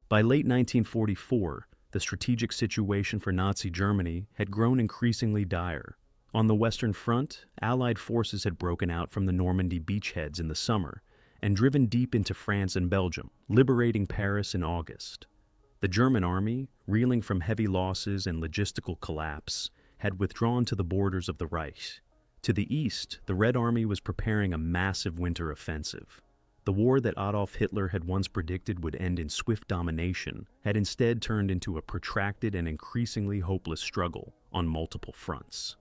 By late 1944, the strategic situation for Nazi Germany had grown increasingly dire. On the Western Front, Allied forces had broken out from the Normandy beachheads in the summer and driven deep into France and Belgium, liberating Paris in August. The German army, reeling from heavy losses and logistical collapse, had withdrawn to the borders of the Reich. To the east, the Red Army was preparing a massive winter offensive. The war that Adolf Hitler had once predicted would end in swift domination had instead turned into a protracted and increasingly hopeless struggle on multiple fronts.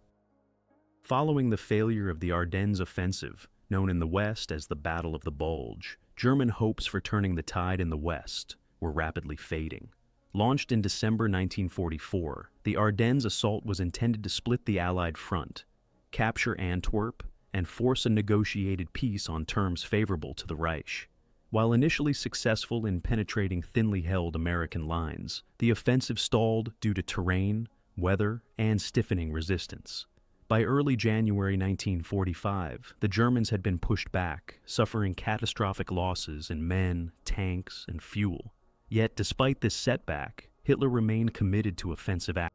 Following the failure of the Ardennes offensive, known in the West as the Battle of the Bulge, German hopes for turning the tide in the West were rapidly fading. Launched in December 1944, the Ardennes assault was intended to split the Allied front, capture Antwerp, and force a negotiated peace on terms favorable to the Reich. While initially successful in penetrating thinly held American lines, the offensive stalled due to terrain, weather, and stiffening resistance. By early January 1945, the Germans had been pushed back, suffering catastrophic losses in men, tanks, and fuel. Yet, despite this setback, Hitler remained committed to offensive action.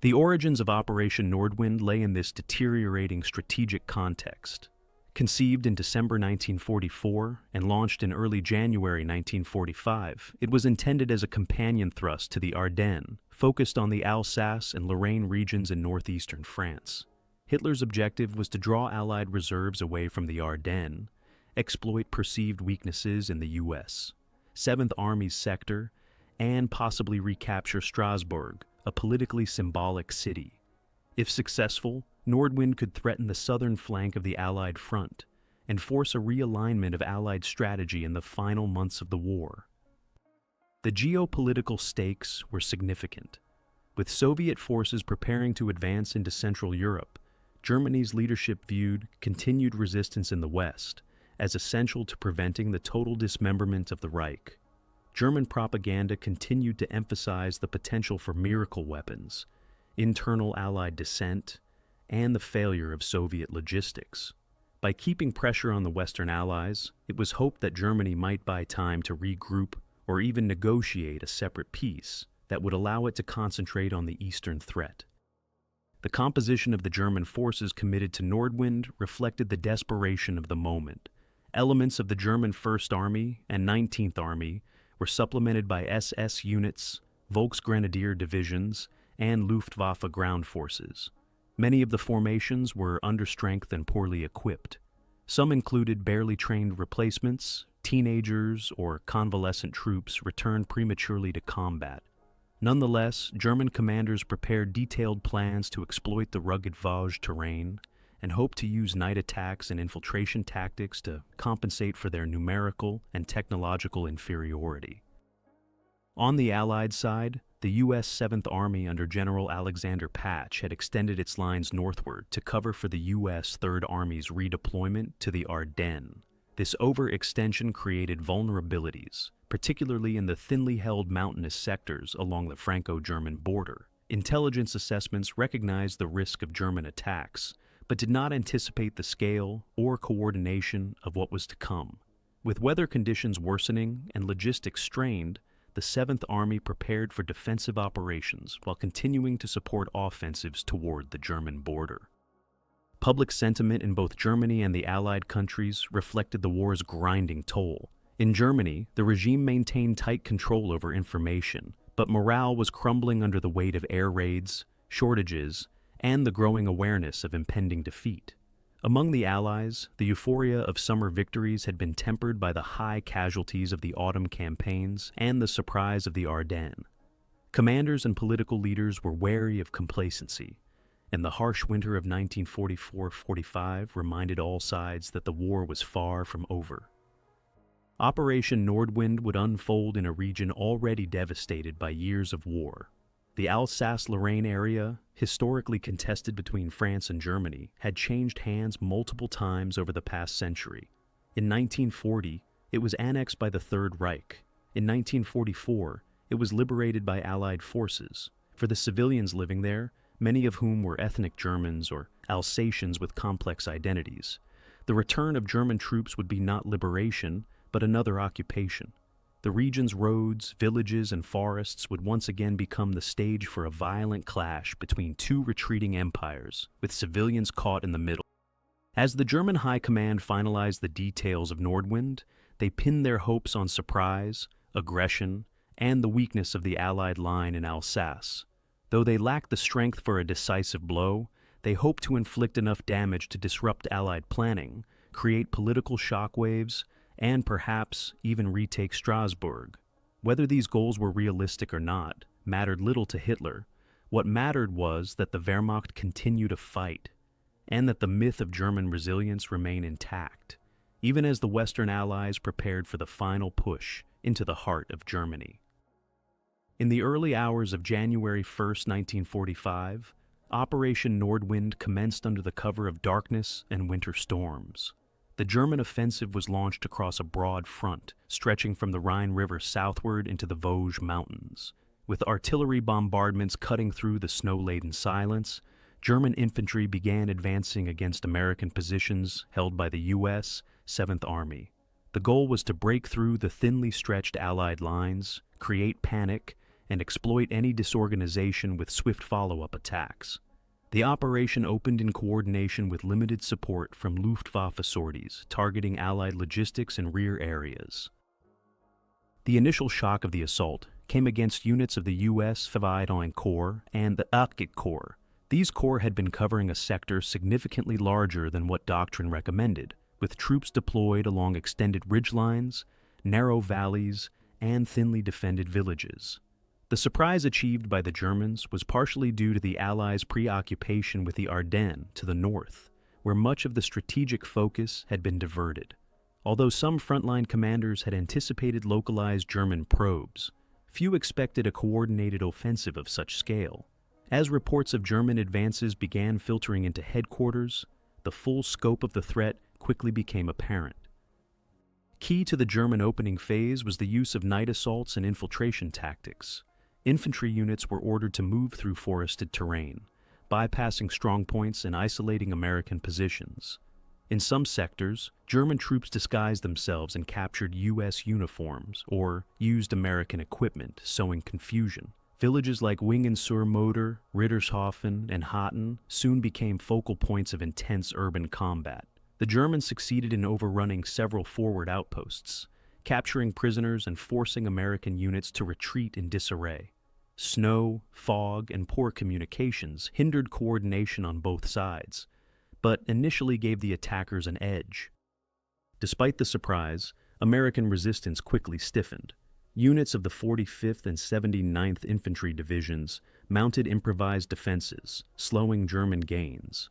The origins of Operation Nordwind lay in this deteriorating strategic context. Conceived in December 1944 and launched in early January 1945, it was intended as a companion thrust to the Ardennes, focused on the Alsace and Lorraine regions in northeastern France. Hitler's objective was to draw Allied reserves away from the Ardennes, exploit perceived weaknesses in the U.S. 7th Army's sector, and possibly recapture Strasbourg, a politically symbolic city. If successful, Nordwind could threaten the southern flank of the Allied front and force a realignment of Allied strategy in the final months of the war. The geopolitical stakes were significant. With Soviet forces preparing to advance into Central Europe, Germany's leadership viewed continued resistance in the West as essential to preventing the total dismemberment of the Reich. German propaganda continued to emphasize the potential for miracle weapons, internal Allied dissent, and the failure of Soviet logistics. By keeping pressure on the Western Allies, it was hoped that Germany might buy time to regroup or even negotiate a separate peace that would allow it to concentrate on the Eastern threat. The composition of the German forces committed to Nordwind reflected the desperation of the moment. Elements of the German 1st Army and 19th Army were supplemented by SS units, Volksgrenadier divisions, and Luftwaffe ground forces. Many of the formations were understrength and poorly equipped. Some included barely trained replacements, teenagers, or convalescent troops returned prematurely to combat. Nonetheless, German commanders prepared detailed plans to exploit the rugged Vosges terrain and hoped to use night attacks and infiltration tactics to compensate for their numerical and technological inferiority. On the Allied side, the U.S. 7th Army under General Alexander Patch had extended its lines northward to cover for the U.S. 3rd Army's redeployment to the Ardennes. This overextension created vulnerabilities, particularly in the thinly held mountainous sectors along the Franco-German border. Intelligence assessments recognized the risk of German attacks, but did not anticipate the scale or coordination of what was to come. With weather conditions worsening and logistics strained, the 7th Army prepared for defensive operations while continuing to support offensives toward the German border. Public sentiment in both Germany and the Allied countries reflected the war's grinding toll. In Germany, the regime maintained tight control over information, but morale was crumbling under the weight of air raids, shortages, and the growing awareness of impending defeat. Among the Allies, the euphoria of summer victories had been tempered by the high casualties of the autumn campaigns and the surprise of the Ardennes. Commanders and political leaders were wary of complacency, and the harsh winter of 1944-45 reminded all sides that the war was far from over. Operation Nordwind would unfold in a region already devastated by years of war. The Alsace-Lorraine area, historically contested between France and Germany, had changed hands multiple times over the past century. In 1940, it was annexed by the Third Reich. In 1944, it was liberated by Allied forces. For the civilians living there, many of whom were ethnic Germans or Alsatians with complex identities, the return of German troops would be not liberation, but another occupation. The region's roads, villages, and forests would once again become the stage for a violent clash between two retreating empires, with civilians caught in the middle. As the German High Command finalized the details of Nordwind, they pinned their hopes on surprise, aggression, and the weakness of the Allied line in Alsace. Though they lacked the strength for a decisive blow, they hoped to inflict enough damage to disrupt Allied planning, create political shockwaves, and perhaps even retake Strasbourg. Whether these goals were realistic or not mattered little to Hitler. What mattered was that the Wehrmacht continued to fight, and that the myth of German resilience remained intact, even as the Western Allies prepared for the final push into the heart of Germany. In the early hours of January 1st, 1945, Operation Nordwind commenced under the cover of darkness and winter storms. The German offensive was launched across a broad front, stretching from the Rhine River southward into the Vosges Mountains. With artillery bombardments cutting through the snow-laden silence, German infantry began advancing against American positions held by the U.S. 7th Army. The goal was to break through the thinly stretched Allied lines, create panic, and exploit any disorganization with swift follow-up attacks. The operation opened in coordination with limited support from Luftwaffe sorties targeting Allied logistics and rear areas. The initial shock of the assault came against units of the U.S. 5th Corps and the 8th Corps. These corps had been covering a sector significantly larger than what doctrine recommended, with troops deployed along extended ridgelines, narrow valleys, and thinly defended villages. The surprise achieved by the Germans was partially due to the Allies' preoccupation with the Ardennes to the north, where much of the strategic focus had been diverted. Although some frontline commanders had anticipated localized German probes, few expected a coordinated offensive of such scale. As reports of German advances began filtering into headquarters, the full scope of the threat quickly became apparent. Key to the German opening phase was the use of night assaults and infiltration tactics. Infantry units were ordered to move through forested terrain, bypassing strongpoints and isolating American positions. In some sectors, German troops disguised themselves and captured U.S. uniforms or used American equipment, sowing confusion. Villages like Wingen-sur-Moder, Rittershofen, and Hatten soon became focal points of intense urban combat. The Germans succeeded in overrunning several forward outposts, capturing prisoners and forcing American units to retreat in disarray. Snow, fog, and poor communications hindered coordination on both sides, but initially gave the attackers an edge. Despite the surprise, American resistance quickly stiffened. Units of the 45th and 79th Infantry Divisions mounted improvised defenses, slowing German gains.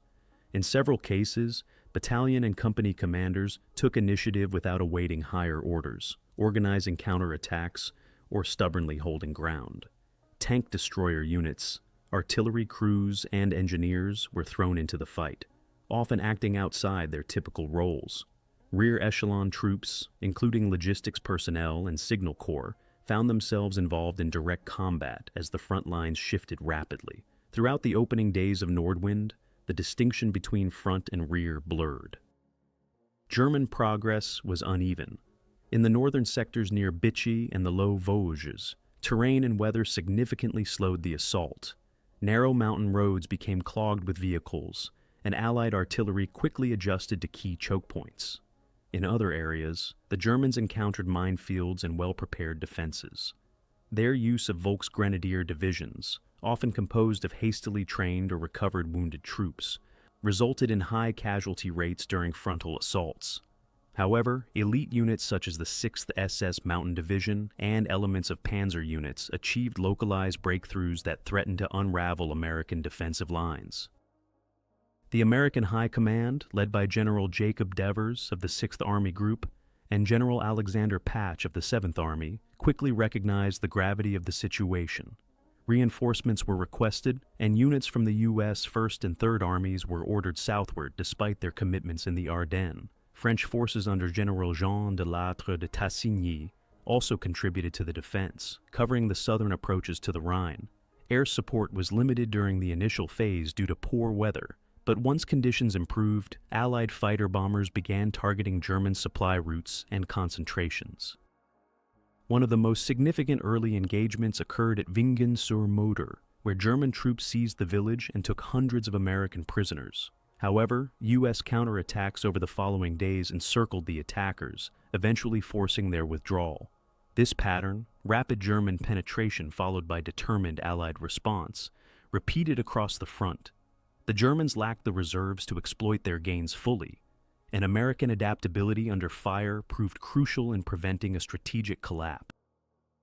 In several cases, battalion and company commanders took initiative without awaiting higher orders, organizing counterattacks, or stubbornly holding ground. Tank destroyer units, artillery crews, and engineers were thrown into the fight, often acting outside their typical roles. Rear echelon troops, including logistics personnel and signal corps, found themselves involved in direct combat as the front lines shifted rapidly. Throughout the opening days of Nordwind, the distinction between front and rear blurred. German progress was uneven. In the northern sectors near Vichy and the low Vosges, terrain and weather significantly slowed the assault. Narrow mountain roads became clogged with vehicles, and Allied artillery quickly adjusted to key choke points. In other areas, the Germans encountered minefields and well-prepared defenses. Their use of Volksgrenadier divisions, often composed of hastily trained or recovered wounded troops, resulted in high casualty rates during frontal assaults. However, elite units such as the 6th SS Mountain Division and elements of panzer units achieved localized breakthroughs that threatened to unravel American defensive lines. The American High Command, led by General Jacob Devers of the 6th Army Group and General Alexander Patch of the 7th Army, quickly recognized the gravity of the situation. Reinforcements were requested, and units from the U.S. 1st and 3rd Armies were ordered southward despite their commitments in the Ardennes. French forces under General Jean de Lattre de Tassigny also contributed to the defense, covering the southern approaches to the Rhine. Air support was limited during the initial phase due to poor weather, but once conditions improved, Allied fighter bombers began targeting German supply routes and concentrations. One of the most significant early engagements occurred at Vingen-sur-Moder, where German troops seized the village and took hundreds of American prisoners. However, U.S. counterattacks over the following days encircled the attackers, eventually forcing their withdrawal. This pattern, rapid German penetration followed by determined Allied response, repeated across the front. The Germans lacked the reserves to exploit their gains fully, and American adaptability under fire proved crucial in preventing a strategic collapse.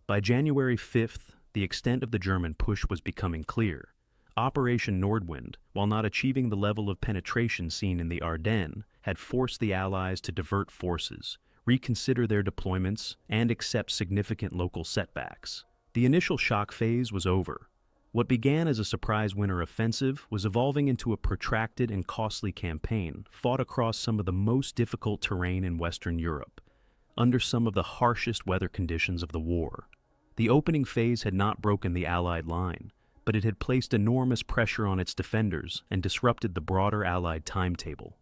By January 5th, the extent of the German push was becoming clear. Operation Nordwind, while not achieving the level of penetration seen in the Ardennes, had forced the Allies to divert forces, reconsider their deployments, and accept significant local setbacks. The initial shock phase was over. What began as a surprise winter offensive was evolving into a protracted and costly campaign fought across some of the most difficult terrain in Western Europe, under some of the harshest weather conditions of the war. The opening phase had not broken the Allied line, but it had placed enormous pressure on its defenders and disrupted the broader Allied timetable.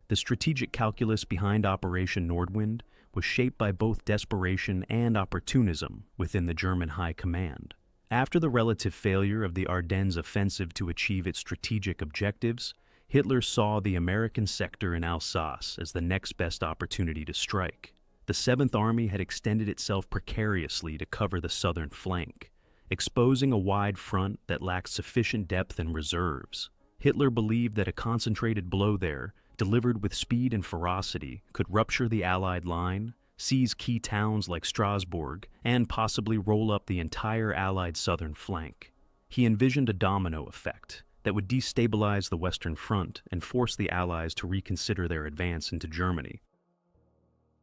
The strategic calculus behind Operation Nordwind was shaped by both desperation and opportunism within the German high command. After the relative failure of the Ardennes offensive to achieve its strategic objectives, Hitler saw the American sector in Alsace as the next best opportunity to strike. The 7th Army had extended itself precariously to cover the southern flank, exposing a wide front that lacked sufficient depth and reserves. Hitler believed that a concentrated blow there, delivered with speed and ferocity, could rupture the Allied line, seize key towns like Strasbourg, and possibly roll up the entire Allied southern flank. He envisioned a domino effect that would destabilize the Western Front and force the Allies to reconsider their advance into Germany.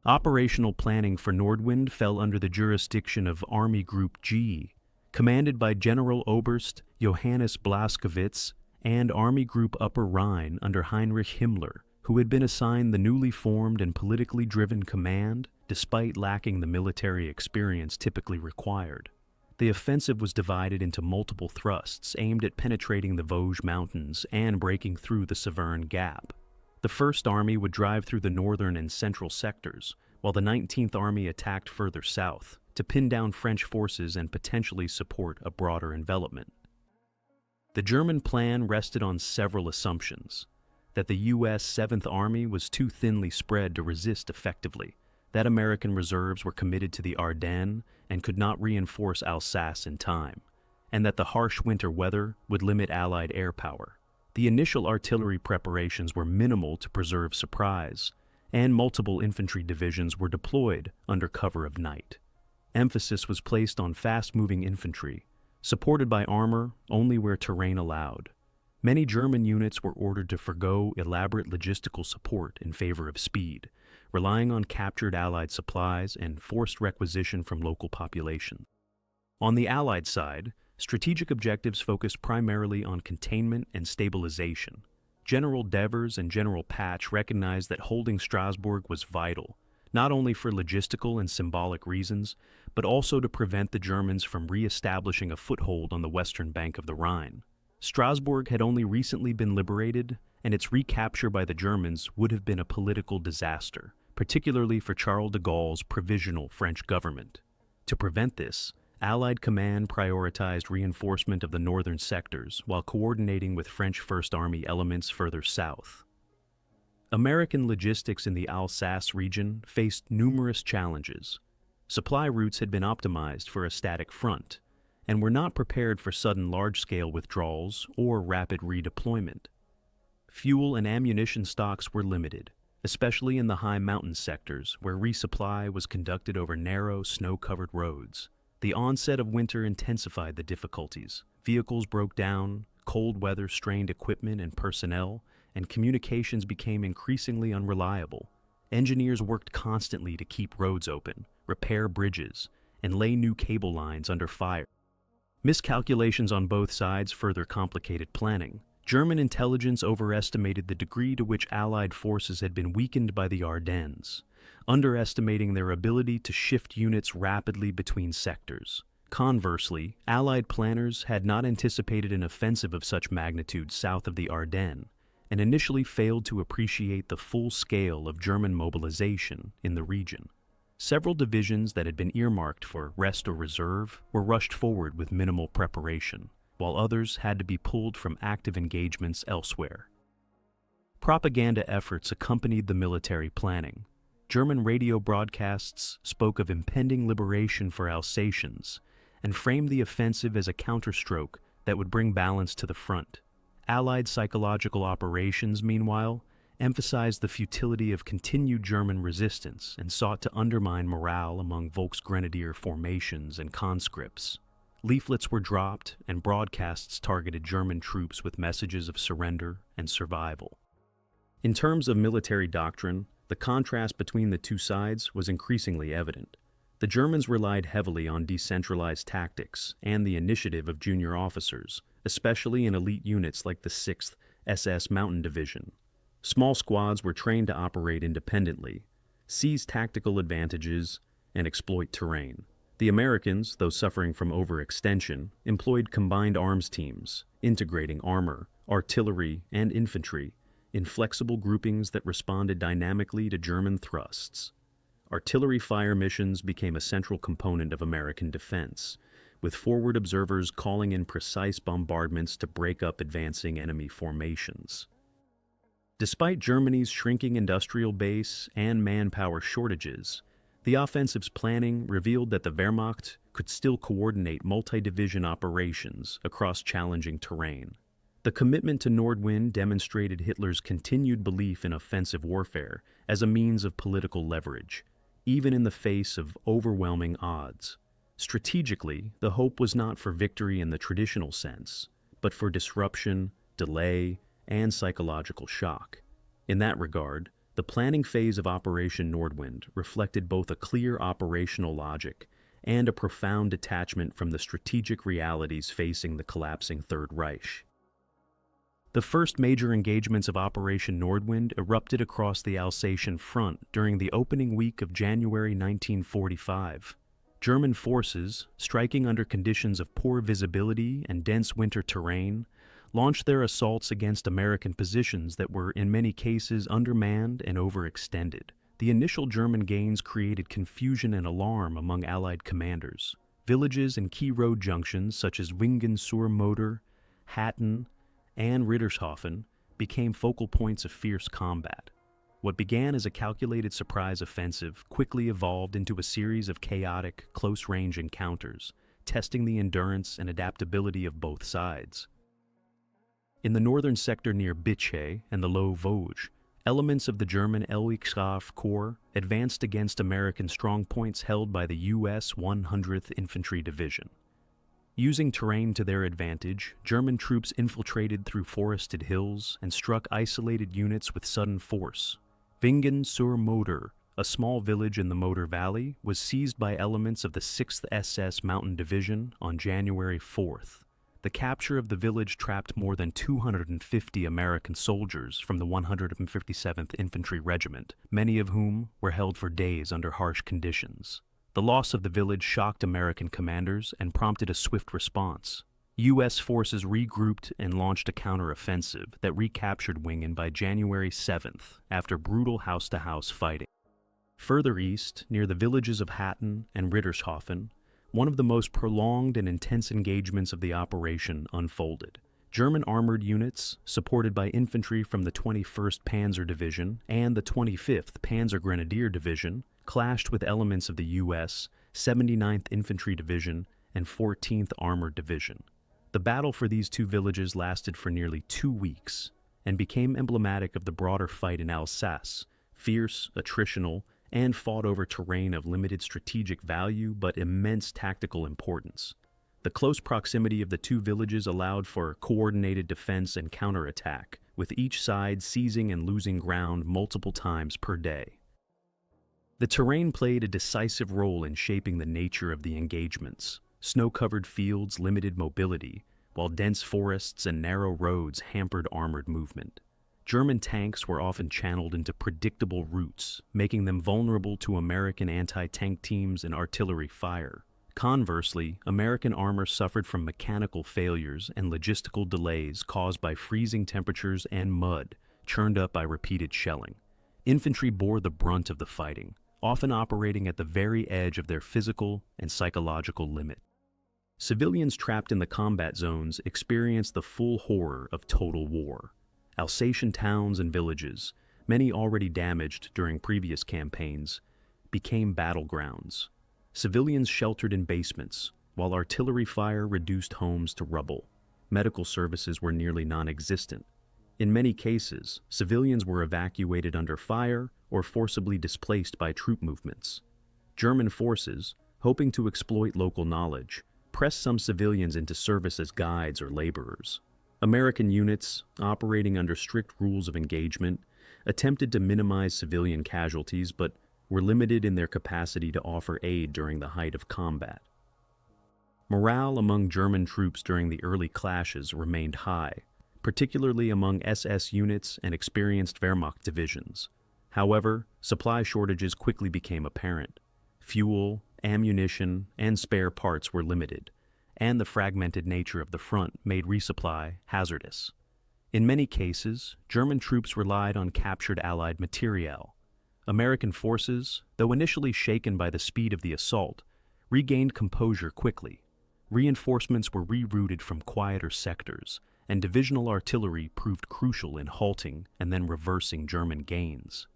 Operational planning for Nordwind fell under the jurisdiction of Army Group G, commanded by General Oberst Johannes Blaskowitz, and Army Group Upper Rhine under Heinrich Himmler, who had been assigned the newly formed and politically driven command despite lacking the military experience typically required. The offensive was divided into multiple thrusts aimed at penetrating the Vosges Mountains and breaking through the Severn Gap. The 1st Army would drive through the northern and central sectors, while the 19th Army attacked further south to pin down French forces and potentially support a broader envelopment. The German plan rested on several assumptions: that the U.S. 7th Army was too thinly spread to resist effectively, that American reserves were committed to the Ardennes and could not reinforce Alsace in time, and that the harsh winter weather would limit Allied air power. The initial artillery preparations were minimal to preserve surprise, and multiple infantry divisions were deployed under cover of night. Emphasis was placed on fast-moving infantry, supported by armor only where terrain allowed. Many German units were ordered to forgo elaborate logistical support in favor of speed, relying on captured Allied supplies and forced requisition from local population. On the Allied side, strategic objectives focused primarily on containment and stabilization. General Devers and General Patch recognized that holding Strasbourg was vital, not only for logistical and symbolic reasons, but also to prevent the Germans from re-establishing a foothold on the western bank of the Rhine. Strasbourg had only recently been liberated, and its recapture by the Germans would have been a political disaster, particularly for Charles de Gaulle's provisional French government. To prevent this, Allied command prioritized reinforcement of the northern sectors while coordinating with French 1st Army elements further south. American logistics in the Alsace region faced numerous challenges. Supply routes had been optimized for a static front, and were not prepared for sudden large-scale withdrawals or rapid redeployment. Fuel and ammunition stocks were limited, especially in the high mountain sectors where resupply was conducted over narrow, snow-covered roads. The onset of winter intensified the difficulties. Vehicles broke down, cold weather strained equipment and personnel, and communications became increasingly unreliable. Engineers worked constantly to keep roads open, repair bridges, and lay new cable lines under fire. Miscalculations on both sides further complicated planning. German intelligence overestimated the degree to which Allied forces had been weakened by the Ardennes, underestimating their ability to shift units rapidly between sectors. Conversely, Allied planners had not anticipated an offensive of such magnitude south of the Ardennes, and initially failed to appreciate the full scale of German mobilization in the region. Several divisions that had been earmarked for rest or reserve were rushed forward with minimal preparation, while others had to be pulled from active engagements elsewhere. Propaganda efforts accompanied the military planning. German radio broadcasts spoke of impending liberation for Alsatians and framed the offensive as a counterstroke that would bring balance to the front. Allied psychological operations, meanwhile, emphasized the futility of continued German resistance and sought to undermine morale among Volksgrenadier formations and conscripts. Leaflets were dropped and broadcasts targeted German troops with messages of surrender and survival. In terms of military doctrine, the contrast between the two sides was increasingly evident. The Germans relied heavily on decentralized tactics and the initiative of junior officers, especially in elite units like the 6th SS Mountain Division. Small squads were trained to operate independently, seize tactical advantages, and exploit terrain. The Americans, though suffering from overextension, employed combined arms teams, integrating armor, artillery, and infantry in flexible groupings that responded dynamically to German thrusts. Artillery fire missions became a central component of American defense, with forward observers calling in precise bombardments to break up advancing enemy formations. Despite Germany's shrinking industrial base and manpower shortages, the offensive's planning revealed that the Wehrmacht could still coordinate multi-division operations across challenging terrain. The commitment to Nordwind demonstrated Hitler's continued belief in offensive warfare as a means of political leverage, even in the face of overwhelming odds. Strategically, the hope was not for victory in the traditional sense, but for disruption, delay, and psychological shock. In that regard, the planning phase of Operation Nordwind reflected both a clear operational logic and a profound detachment from the strategic realities facing the collapsing Third Reich. The first major engagements of Operation Nordwind erupted across the Alsatian front during the opening week of January 1945. German forces, striking under conditions of poor visibility and dense winter terrain, launched their assaults against American positions that were in many cases undermanned and overextended. The initial German gains created confusion and alarm among Allied commanders. Villages and key road junctions such as Wingen-sur-Moder, Hatton, and Rittershofen became focal points of fierce combat. What began as a calculated surprise offensive quickly evolved into a series of chaotic, close-range encounters, testing the endurance and adaptability of both sides. In the northern sector near Bitche and the Low Vosges, elements of the German Elwigstrafe Corps advanced against American strongpoints held by the U.S. 100th Infantry Division. Using terrain to their advantage, German troops infiltrated through forested hills and struck isolated units with sudden force. Wingen-sur-Moder, a small village in the Moder Valley, was seized by elements of the 6th SS Mountain Division on January 4th. The capture of the village trapped more than 250 American soldiers from the 157th Infantry Regiment, many of whom were held for days under harsh conditions. The loss of the village shocked American commanders and prompted a swift response. U.S. forces regrouped and launched a counteroffensive that recaptured Wingen by January 7th after brutal house-to-house fighting. Further east, near the villages of Hatton and Rittershofen, one of the most prolonged and intense engagements of the operation unfolded. German armored units, supported by infantry from the 21st Panzer Division and the 25th Panzer Grenadier Division, clashed with elements of the U.S. 79th Infantry Division and 14th Armored Division. The battle for these two villages lasted for nearly 2 weeks and became emblematic of the broader fight in Alsace, fierce, attritional, and fought over terrain of limited strategic value but immense tactical importance. The close proximity of the two villages allowed for coordinated defense and counterattack, with each side seizing and losing ground multiple times per day. The terrain played a decisive role in shaping the nature of the engagements. Snow-covered fields limited mobility, while dense forests and narrow roads hampered armored movement. German tanks were often channeled into predictable routes, making them vulnerable to American anti-tank teams and artillery fire. Conversely, American armor suffered from mechanical failures and logistical delays caused by freezing temperatures and mud, churned up by repeated shelling. Infantry bore the brunt of the fighting, often operating at the very edge of their physical and psychological limit. Civilians trapped in the combat zones experienced the full horror of total war. Alsatian towns and villages, many already damaged during previous campaigns, became battlegrounds. Civilians sheltered in basements, while artillery fire reduced homes to rubble. Medical services were nearly non-existent. In many cases, civilians were evacuated under fire or forcibly displaced by troop movements. German forces, hoping to exploit local knowledge, pressed some civilians into service as guides or laborers. American units, operating under strict rules of engagement, attempted to minimize civilian casualties but were limited in their capacity to offer aid during the height of combat. Morale among German troops during the early clashes remained high, particularly among SS units and experienced Wehrmacht divisions. However, supply shortages quickly became apparent. Fuel, ammunition, and spare parts were limited, and the fragmented nature of the front made resupply hazardous. In many cases, German troops relied on captured Allied materiel. American forces, though initially shaken by the speed of the assault, regained composure quickly. Reinforcements were rerouted from quieter sectors, and divisional artillery proved crucial in halting and then reversing German gains.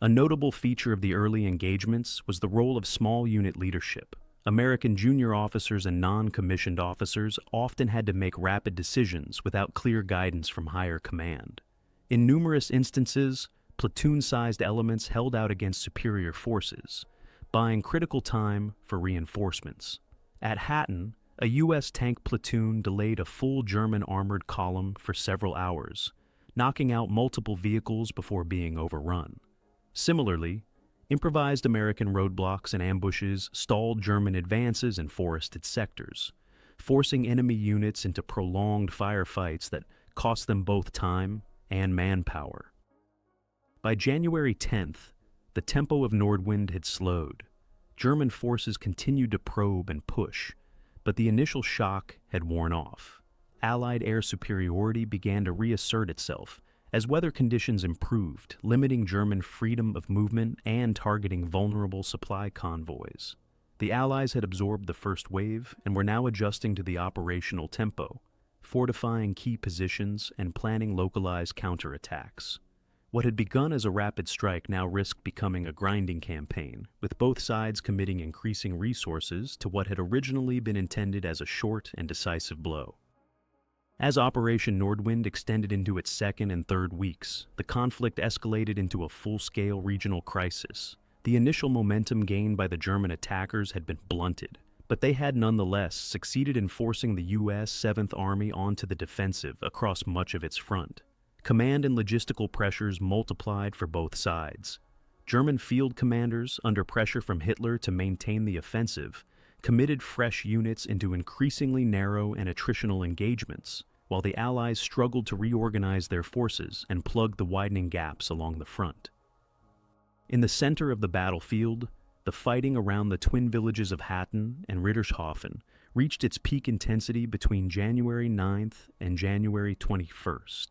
A notable feature of the early engagements was the role of small unit leadership. American junior officers and non-commissioned officers often had to make rapid decisions without clear guidance from higher command. In numerous instances, platoon-sized elements held out against superior forces, buying critical time for reinforcements. At Hatton, a U.S. tank platoon delayed a full German armored column for several hours, knocking out multiple vehicles before being overrun. Similarly, improvised American roadblocks and ambushes stalled German advances in forested sectors, forcing enemy units into prolonged firefights that cost them both time and manpower. By January 10th, the tempo of Nordwind had slowed. German forces continued to probe and push, but the initial shock had worn off. Allied air superiority began to reassert itself as weather conditions improved, limiting German freedom of movement and targeting vulnerable supply convoys. The Allies had absorbed the first wave and were now adjusting to the operational tempo, fortifying key positions and planning localized counterattacks. What had begun as a rapid strike now risked becoming a grinding campaign, with both sides committing increasing resources to what had originally been intended as a short and decisive blow. As Operation Nordwind extended into its second and third weeks, the conflict escalated into a full-scale regional crisis. The initial momentum gained by the German attackers had been blunted, but they had nonetheless succeeded in forcing the U.S. 7th Army onto the defensive across much of its front. Command and logistical pressures multiplied for both sides. German field commanders, under pressure from Hitler to maintain the offensive, committed fresh units into increasingly narrow and attritional engagements, while the Allies struggled to reorganize their forces and plug the widening gaps along the front. In the center of the battlefield, the fighting around the twin villages of Hatton and Rittershofen reached its peak intensity between January 9th and January 21st.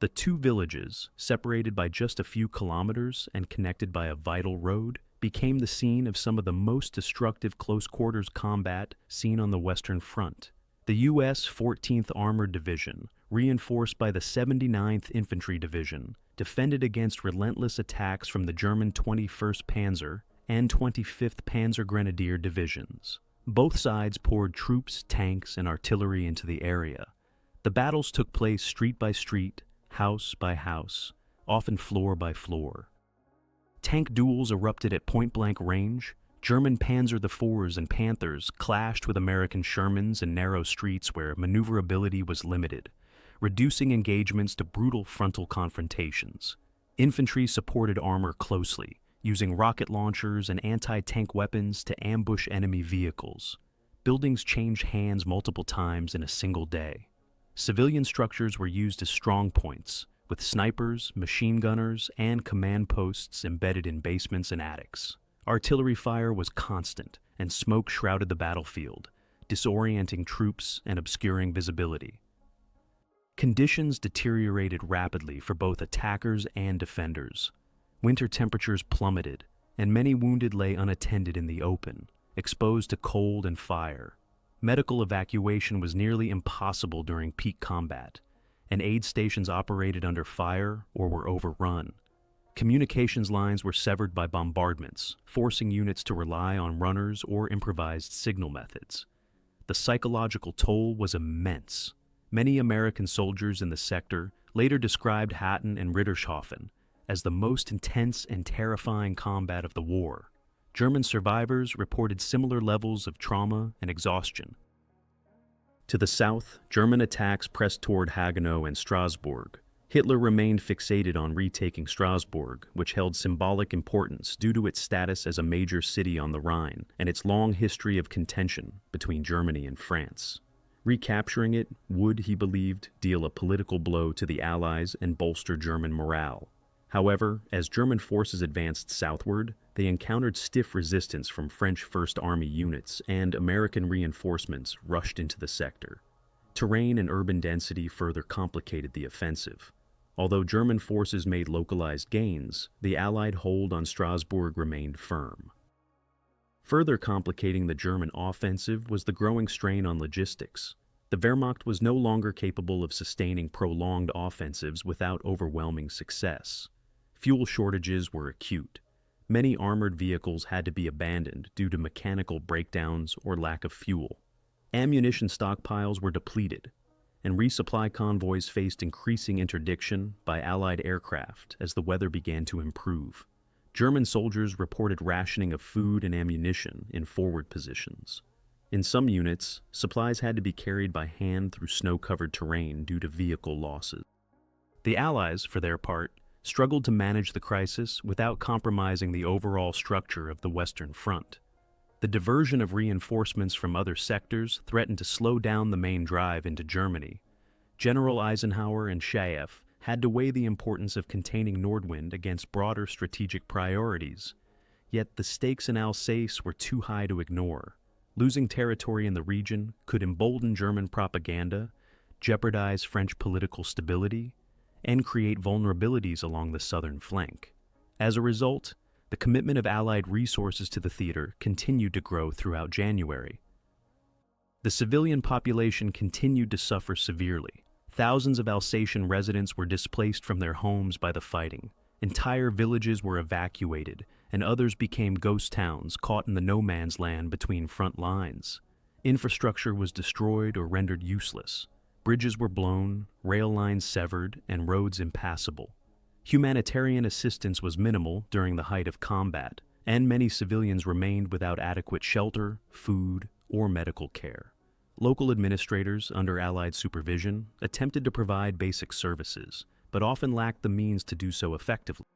The two villages, separated by just a few kilometers and connected by a vital road, became the scene of some of the most destructive close-quarters combat seen on the Western Front. The U.S. 14th Armored Division, reinforced by the 79th Infantry Division, defended against relentless attacks from the German 21st Panzer and 25th Panzer Grenadier Divisions. Both sides poured troops, tanks, and artillery into the area. The battles took place street by street, house by house, often floor by floor. Tank duels erupted at point-blank range. German Panzer IVs and Panthers clashed with American Shermans in narrow streets where maneuverability was limited, reducing engagements to brutal frontal confrontations. Infantry supported armor closely, using rocket launchers and anti-tank weapons to ambush enemy vehicles. Buildings changed hands multiple times in a single day. Civilian structures were used as strong points, with snipers, machine gunners, and command posts embedded in basements and attics. Artillery fire was constant, and smoke shrouded the battlefield, disorienting troops and obscuring visibility. Conditions deteriorated rapidly for both attackers and defenders. Winter temperatures plummeted, and many wounded lay unattended in the open, exposed to cold and fire. Medical evacuation was nearly impossible during peak combat, and aid stations operated under fire or were overrun. Communications lines were severed by bombardments, forcing units to rely on runners or improvised signal methods. The psychological toll was immense. Many American soldiers in the sector later described Hatton and Rittershoffen as the most intense and terrifying combat of the war. German survivors reported similar levels of trauma and exhaustion. To the south, German attacks pressed toward Haguenau and Strasbourg. Hitler remained fixated on retaking Strasbourg, which held symbolic importance due to its status as a major city on the Rhine and its long history of contention between Germany and France. Recapturing it would, he believed, deal a political blow to the Allies and bolster German morale. However, as German forces advanced southward, they encountered stiff resistance from French First Army units, and American reinforcements rushed into the sector. Terrain and urban density further complicated the offensive. Although German forces made localized gains, the Allied hold on Strasbourg remained firm. Further complicating the German offensive was the growing strain on logistics. The Wehrmacht was no longer capable of sustaining prolonged offensives without overwhelming success. Fuel shortages were acute. Many armored vehicles had to be abandoned due to mechanical breakdowns or lack of fuel. Ammunition stockpiles were depleted, and resupply convoys faced increasing interdiction by Allied aircraft as the weather began to improve. German soldiers reported rationing of food and ammunition in forward positions. In some units, supplies had to be carried by hand through snow-covered terrain due to vehicle losses. The Allies, for their part, struggled to manage the crisis without compromising the overall structure of the Western Front. The diversion of reinforcements from other sectors threatened to slow down the main drive into Germany. General Eisenhower and Schaeff had to weigh the importance of containing Nordwind against broader strategic priorities. Yet the stakes in Alsace were too high to ignore. Losing territory in the region could embolden German propaganda, jeopardize French political stability, and create vulnerabilities along the southern flank. As a result, the commitment of Allied resources to the theater continued to grow throughout January. The civilian population continued to suffer severely. Thousands of Alsatian residents were displaced from their homes by the fighting. Entire villages were evacuated, and others became ghost towns caught in the no-man's land between front lines. Infrastructure was destroyed or rendered useless. Bridges were blown, rail lines severed, and roads impassable. Humanitarian assistance was minimal during the height of combat, and many civilians remained without adequate shelter, food, or medical care. Local administrators, under Allied supervision, attempted to provide basic services, but often lacked the means to do so effectively.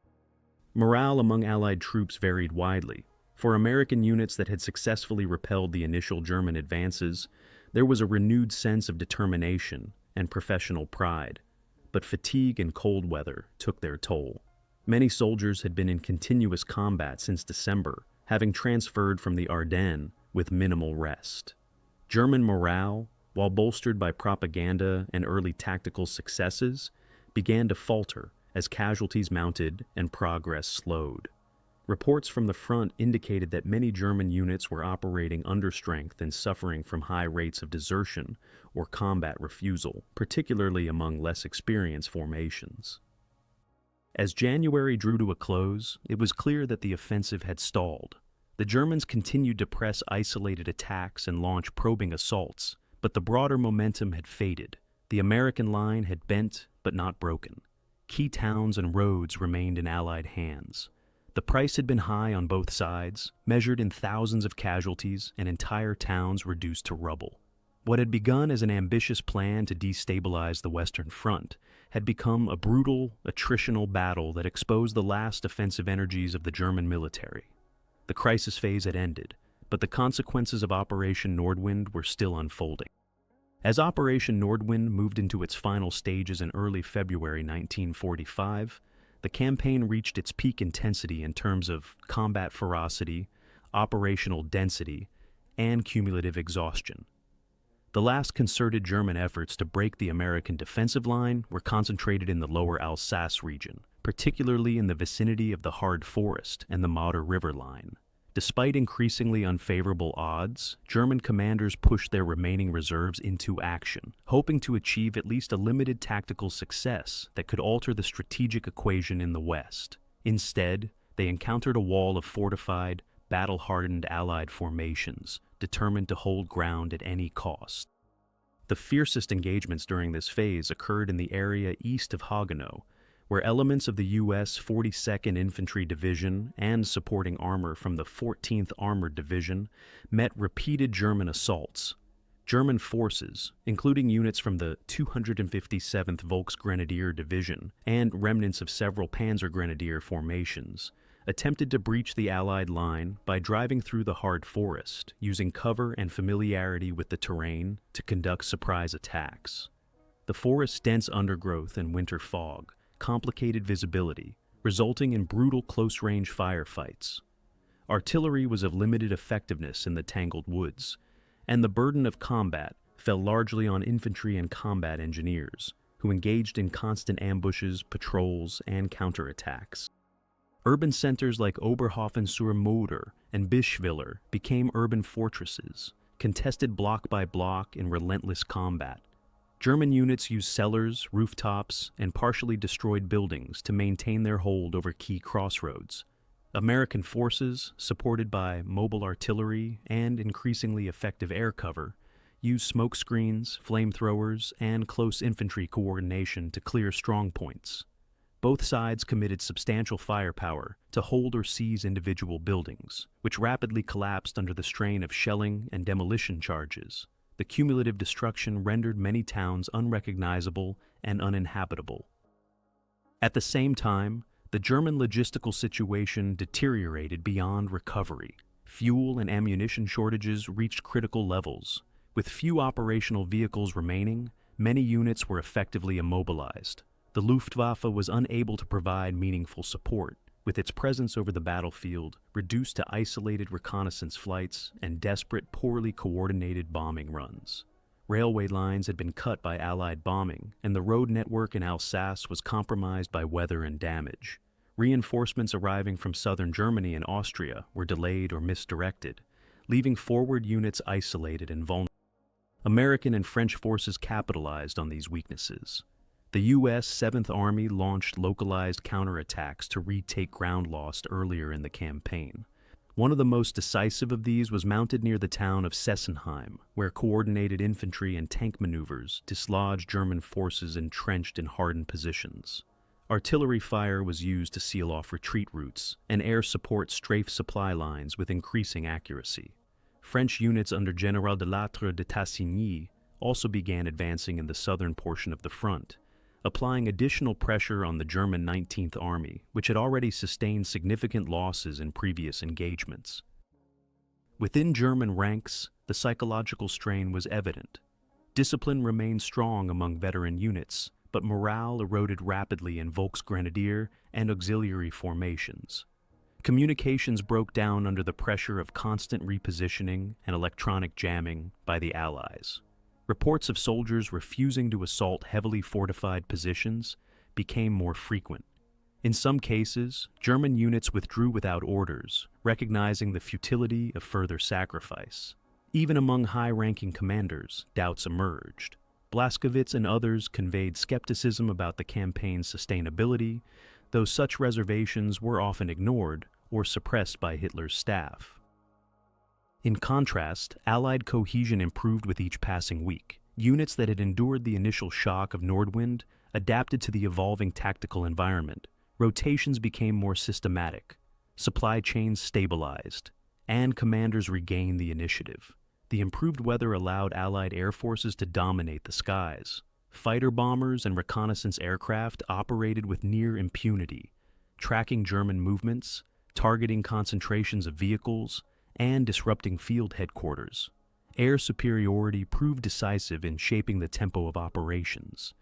Morale among Allied troops varied widely. For American units that had successfully repelled the initial German advances, there was a renewed sense of determination and professional pride. But fatigue and cold weather took their toll. Many soldiers had been in continuous combat since December, having transferred from the Ardennes with minimal rest. German morale, while bolstered by propaganda and early tactical successes, began to falter as casualties mounted and progress slowed. Reports from the front indicated that many German units were operating understrength and suffering from high rates of desertion or combat refusal, particularly among less experienced formations. As January drew to a close, it was clear that the offensive had stalled. The Germans continued to press isolated attacks and launch probing assaults, but the broader momentum had faded. The American line had bent but not broken. Key towns and roads remained in Allied hands. The price had been high on both sides, measured in thousands of casualties and entire towns reduced to rubble. What had begun as an ambitious plan to destabilize the Western Front had become a brutal, attritional battle that exposed the last offensive energies of the German military. The crisis phase had ended, but the consequences of Operation Nordwind were still unfolding. As Operation Nordwind moved into its final stages in early February 1945, the campaign reached its peak intensity in terms of combat ferocity, operational density, and cumulative exhaustion. The last concerted German efforts to break the American defensive line were concentrated in the lower Alsace region, particularly in the vicinity of the Hard Forest and the Modder River line. Despite increasingly unfavorable odds, German commanders pushed their remaining reserves into action, hoping to achieve at least a limited tactical success that could alter the strategic equation in the west. Instead, they encountered a wall of fortified, battle-hardened Allied formations, determined to hold ground at any cost. The fiercest engagements during this phase occurred in the area east of Haguenau, where elements of the U.S. 42nd Infantry Division and supporting armor from the 14th Armored Division met repeated German assaults. German forces, including units from the 257th Volksgrenadier Division and remnants of several Panzergrenadier formations, attempted to breach the Allied line by driving through the hard forest, using cover and familiarity with the terrain to conduct surprise attacks. The forest's dense undergrowth and winter fog complicated visibility, resulting in brutal close-range firefights. Artillery was of limited effectiveness in the tangled woods, and the burden of combat fell largely on infantry and combat engineers, who engaged in constant ambushes, patrols, and counterattacks. Urban centers like Oberhofen-sur-Moder and Bischwiller became urban fortresses, contested block by block in relentless combat. German units used cellars, rooftops, and partially destroyed buildings to maintain their hold over key crossroads. American forces, supported by mobile artillery and increasingly effective air cover, used smoke screens, flamethrowers, and close infantry coordination to clear strongpoints. Both sides committed substantial firepower to hold or seize individual buildings, which rapidly collapsed under the strain of shelling and demolition charges. The cumulative destruction rendered many towns unrecognizable and uninhabitable. At the same time, the German logistical situation deteriorated beyond recovery. Fuel and ammunition shortages reached critical levels. With few operational vehicles remaining, many units were effectively immobilized. The Luftwaffe was unable to provide meaningful support, with its presence over the battlefield reduced to isolated reconnaissance flights and desperate, poorly coordinated bombing runs. Railway lines had been cut by Allied bombing, and the road network in Alsace was compromised by weather and damage. Reinforcements arriving from southern Germany and Austria were delayed or misdirected, leaving forward units isolated and vulnerable. American and French forces capitalized on these weaknesses. The U.S. 7th Army launched localized counterattacks to retake ground lost earlier in the campaign. One of the most decisive of these was mounted near the town of Sessenheim, where coordinated infantry and tank maneuvers dislodged German forces entrenched in hardened positions. Artillery fire was used to seal off retreat routes, and air support strafed supply lines with increasing accuracy. French units under General de Lattre de Tassigny also began advancing in the southern portion of the front, applying additional pressure on the German 19th Army, which had already sustained significant losses in previous engagements. Within German ranks, the psychological strain was evident. Discipline remained strong among veteran units, but morale eroded rapidly in Volksgrenadier and auxiliary formations. Communications broke down under the pressure of constant repositioning and electronic jamming by the Allies. Reports of soldiers refusing to assault heavily fortified positions became more frequent. In some cases, German units withdrew without orders, recognizing the futility of further sacrifice. Even among high-ranking commanders, doubts emerged. Blaskowitz and others conveyed skepticism about the campaign's sustainability, though such reservations were often ignored or suppressed by Hitler's staff. In contrast, Allied cohesion improved with each passing week. Units that had endured the initial shock of Nordwind adapted to the evolving tactical environment. Rotations became more systematic, supply chains stabilized, and commanders regained the initiative. The improved weather allowed Allied air forces to dominate the skies. Fighter bombers and reconnaissance aircraft operated with near impunity, tracking German movements, targeting concentrations of vehicles, and disrupting field headquarters. Air superiority proved decisive in shaping the tempo of operations,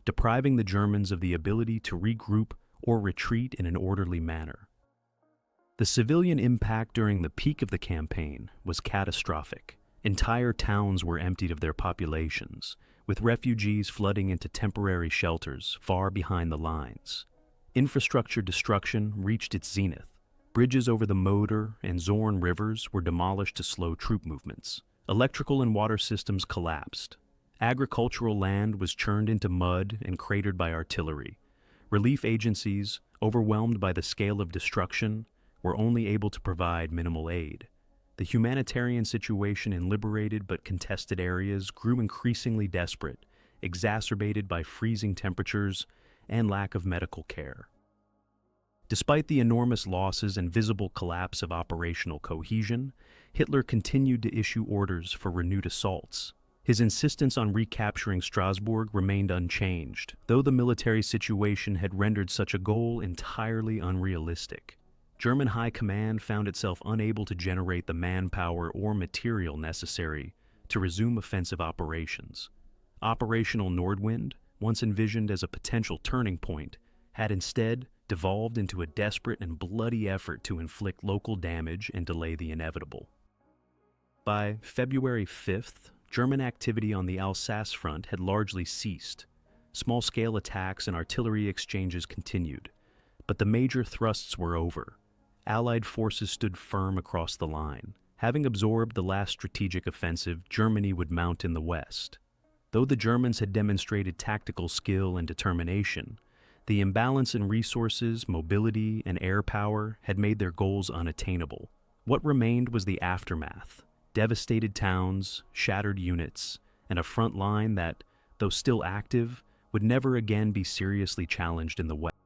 depriving the Germans of the ability to regroup or retreat in an orderly manner. The civilian impact during the peak of the campaign was catastrophic. Entire towns were emptied of their populations, with refugees flooding into temporary shelters far behind the lines. Infrastructure destruction reached its zenith. Bridges over the Moder and Zorn rivers were demolished to slow troop movements. Electrical and water systems collapsed. Agricultural land was churned into mud and cratered by artillery. Relief agencies, overwhelmed by the scale of destruction, were only able to provide minimal aid. The humanitarian situation in liberated but contested areas grew increasingly desperate, exacerbated by freezing temperatures and lack of medical care. Despite the enormous losses and visible collapse of operational cohesion, Hitler continued to issue orders for renewed assaults. His insistence on recapturing Strasbourg remained unchanged, though the military situation had rendered such a goal entirely unrealistic. German High Command found itself unable to generate the manpower or material necessary to resume offensive operations. Operational Nordwind, once envisioned as a potential turning point, had instead devolved into a desperate and bloody effort to inflict local damage and delay the inevitable. By February 5th, German activity on the Alsace front had largely ceased. Small-scale attacks and artillery exchanges continued, but the major thrusts were over. Allied forces stood firm across the line. Having absorbed the last strategic offensive Germany would mount in the west. Though the Germans had demonstrated tactical skill and determination, the imbalance in resources, mobility, and air power had made their goals unattainable. What remained was the aftermath: devastated towns, shattered units, and a front line that, though still active, would never again be seriously challenged in the West.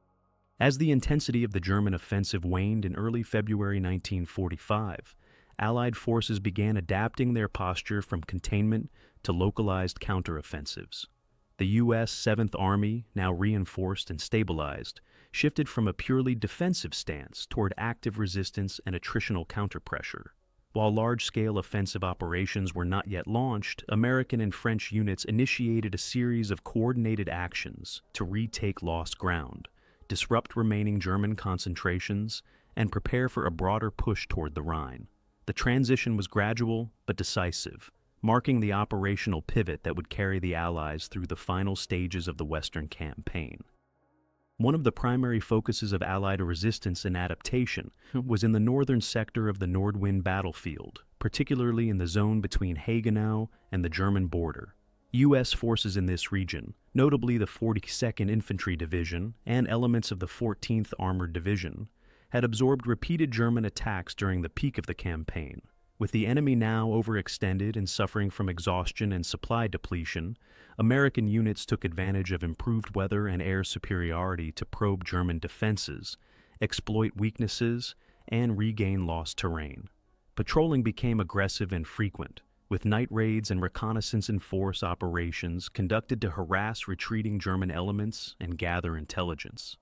As the intensity of the German offensive waned in early February 1945, Allied forces began adapting their posture from containment to localized counteroffensives. The U.S. 7th Army, now reinforced and stabilized, shifted from a purely defensive stance toward active resistance and attritional counterpressure. While large-scale offensive operations were not yet launched, American and French units initiated a series of coordinated actions to retake lost ground, disrupt remaining German concentrations, and prepare for a broader push toward the Rhine. The transition was gradual but decisive, marking the operational pivot that would carry the Allies through the final stages of the Western campaign. One of the primary focuses of Allied resistance and adaptation was in the northern sector of the Nordwind battlefield, particularly in the zone between Hagenau and the German border. U.S. forces in this region, notably the 42nd Infantry Division and elements of the 14th Armored Division, had absorbed repeated German attacks during the peak of the campaign. With the enemy now overextended and suffering from exhaustion and supply depletion, American units took advantage of improved weather and air superiority to probe German defenses, exploit weaknesses, and regain lost terrain. Patrolling became aggressive and frequent, with night raids and reconnaissance and force operations conducted to harass retreating German elements and gather intelligence.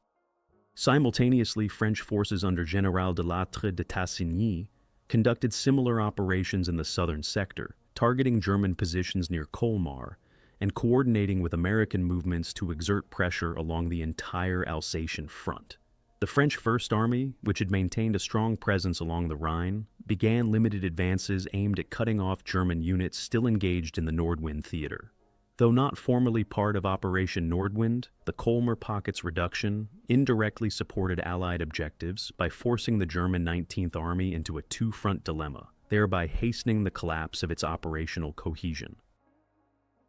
Simultaneously, French forces under Général de Lattre de Tassigny conducted similar operations in the southern sector, targeting German positions near Colmar and coordinating with American movements to exert pressure along the entire Alsatian front. The French First Army, which had maintained a strong presence along the Rhine, began limited advances aimed at cutting off German units still engaged in the Nordwind theater. Though not formally part of Operation Nordwind, the Colmar Pocket's reduction indirectly supported Allied objectives by forcing the German 19th Army into a two-front dilemma, thereby hastening the collapse of its operational cohesion.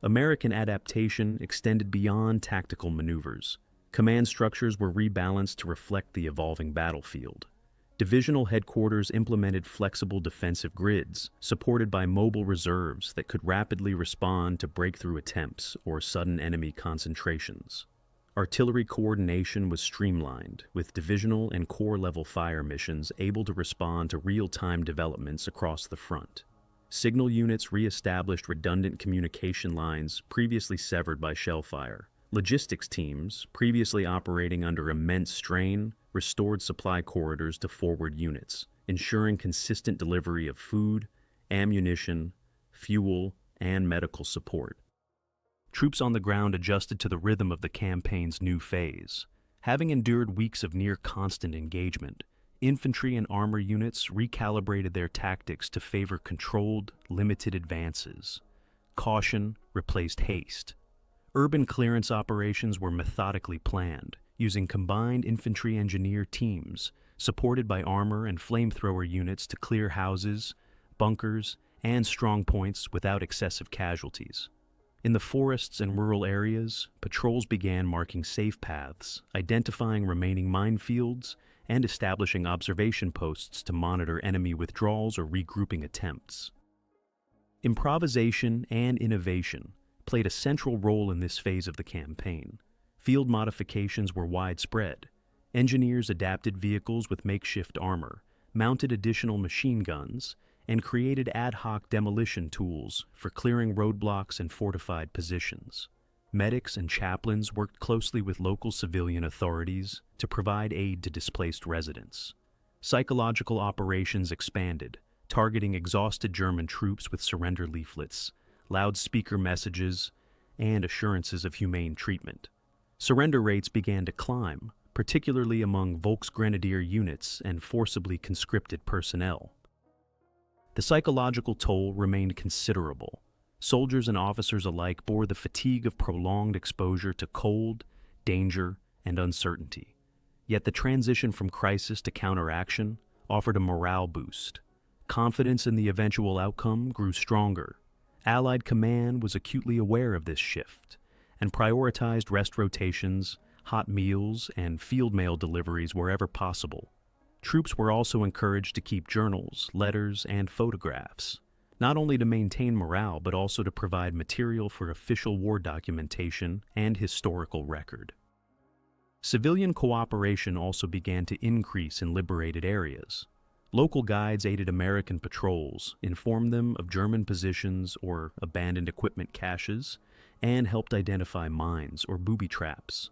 American adaptation extended beyond tactical maneuvers. Command structures were rebalanced to reflect the evolving battlefield. Divisional headquarters implemented flexible defensive grids, supported by mobile reserves that could rapidly respond to breakthrough attempts or sudden enemy concentrations. Artillery coordination was streamlined, with divisional and corps-level fire missions able to respond to real-time developments across the front. Signal units re-established redundant communication lines previously severed by shell fire. Logistics teams, previously operating under immense strain, restored supply corridors to forward units, ensuring consistent delivery of food, ammunition, fuel, and medical support. Troops on the ground adjusted to the rhythm of the campaign's new phase. Having endured weeks of near-constant engagement, infantry and armor units recalibrated their tactics to favor controlled, limited advances. Caution replaced haste. Urban clearance operations were methodically planned, using combined infantry engineer teams supported by armor and flamethrower units to clear houses, bunkers, and strong points without excessive casualties. In the forests and rural areas, patrols began marking safe paths, identifying remaining minefields, and establishing observation posts to monitor enemy withdrawals or regrouping attempts. Improvisation and innovation played a central role in this phase of the campaign. Field modifications were widespread. Engineers adapted vehicles with makeshift armor, mounted additional machine guns, and created ad hoc demolition tools for clearing roadblocks and fortified positions. Medics and chaplains worked closely with local civilian authorities to provide aid to displaced residents. Psychological operations expanded, targeting exhausted German troops with surrender leaflets, loudspeaker messages, and assurances of humane treatment. Surrender rates began to climb, particularly among Volksgrenadier units and forcibly conscripted personnel. The psychological toll remained considerable. Soldiers and officers alike bore the fatigue of prolonged exposure to cold, danger, and uncertainty. Yet the transition from crisis to counteraction offered a morale boost. Confidence in the eventual outcome grew stronger. Allied command was acutely aware of this shift and prioritized rest rotations, hot meals, and field mail deliveries wherever possible. Troops were also encouraged to keep journals, letters, and photographs, not only to maintain morale but also to provide material for official war documentation and historical record. Civilian cooperation also began to increase in liberated areas. Local guides aided American patrols, informed them of German positions or abandoned equipment caches, and helped identify mines or booby traps.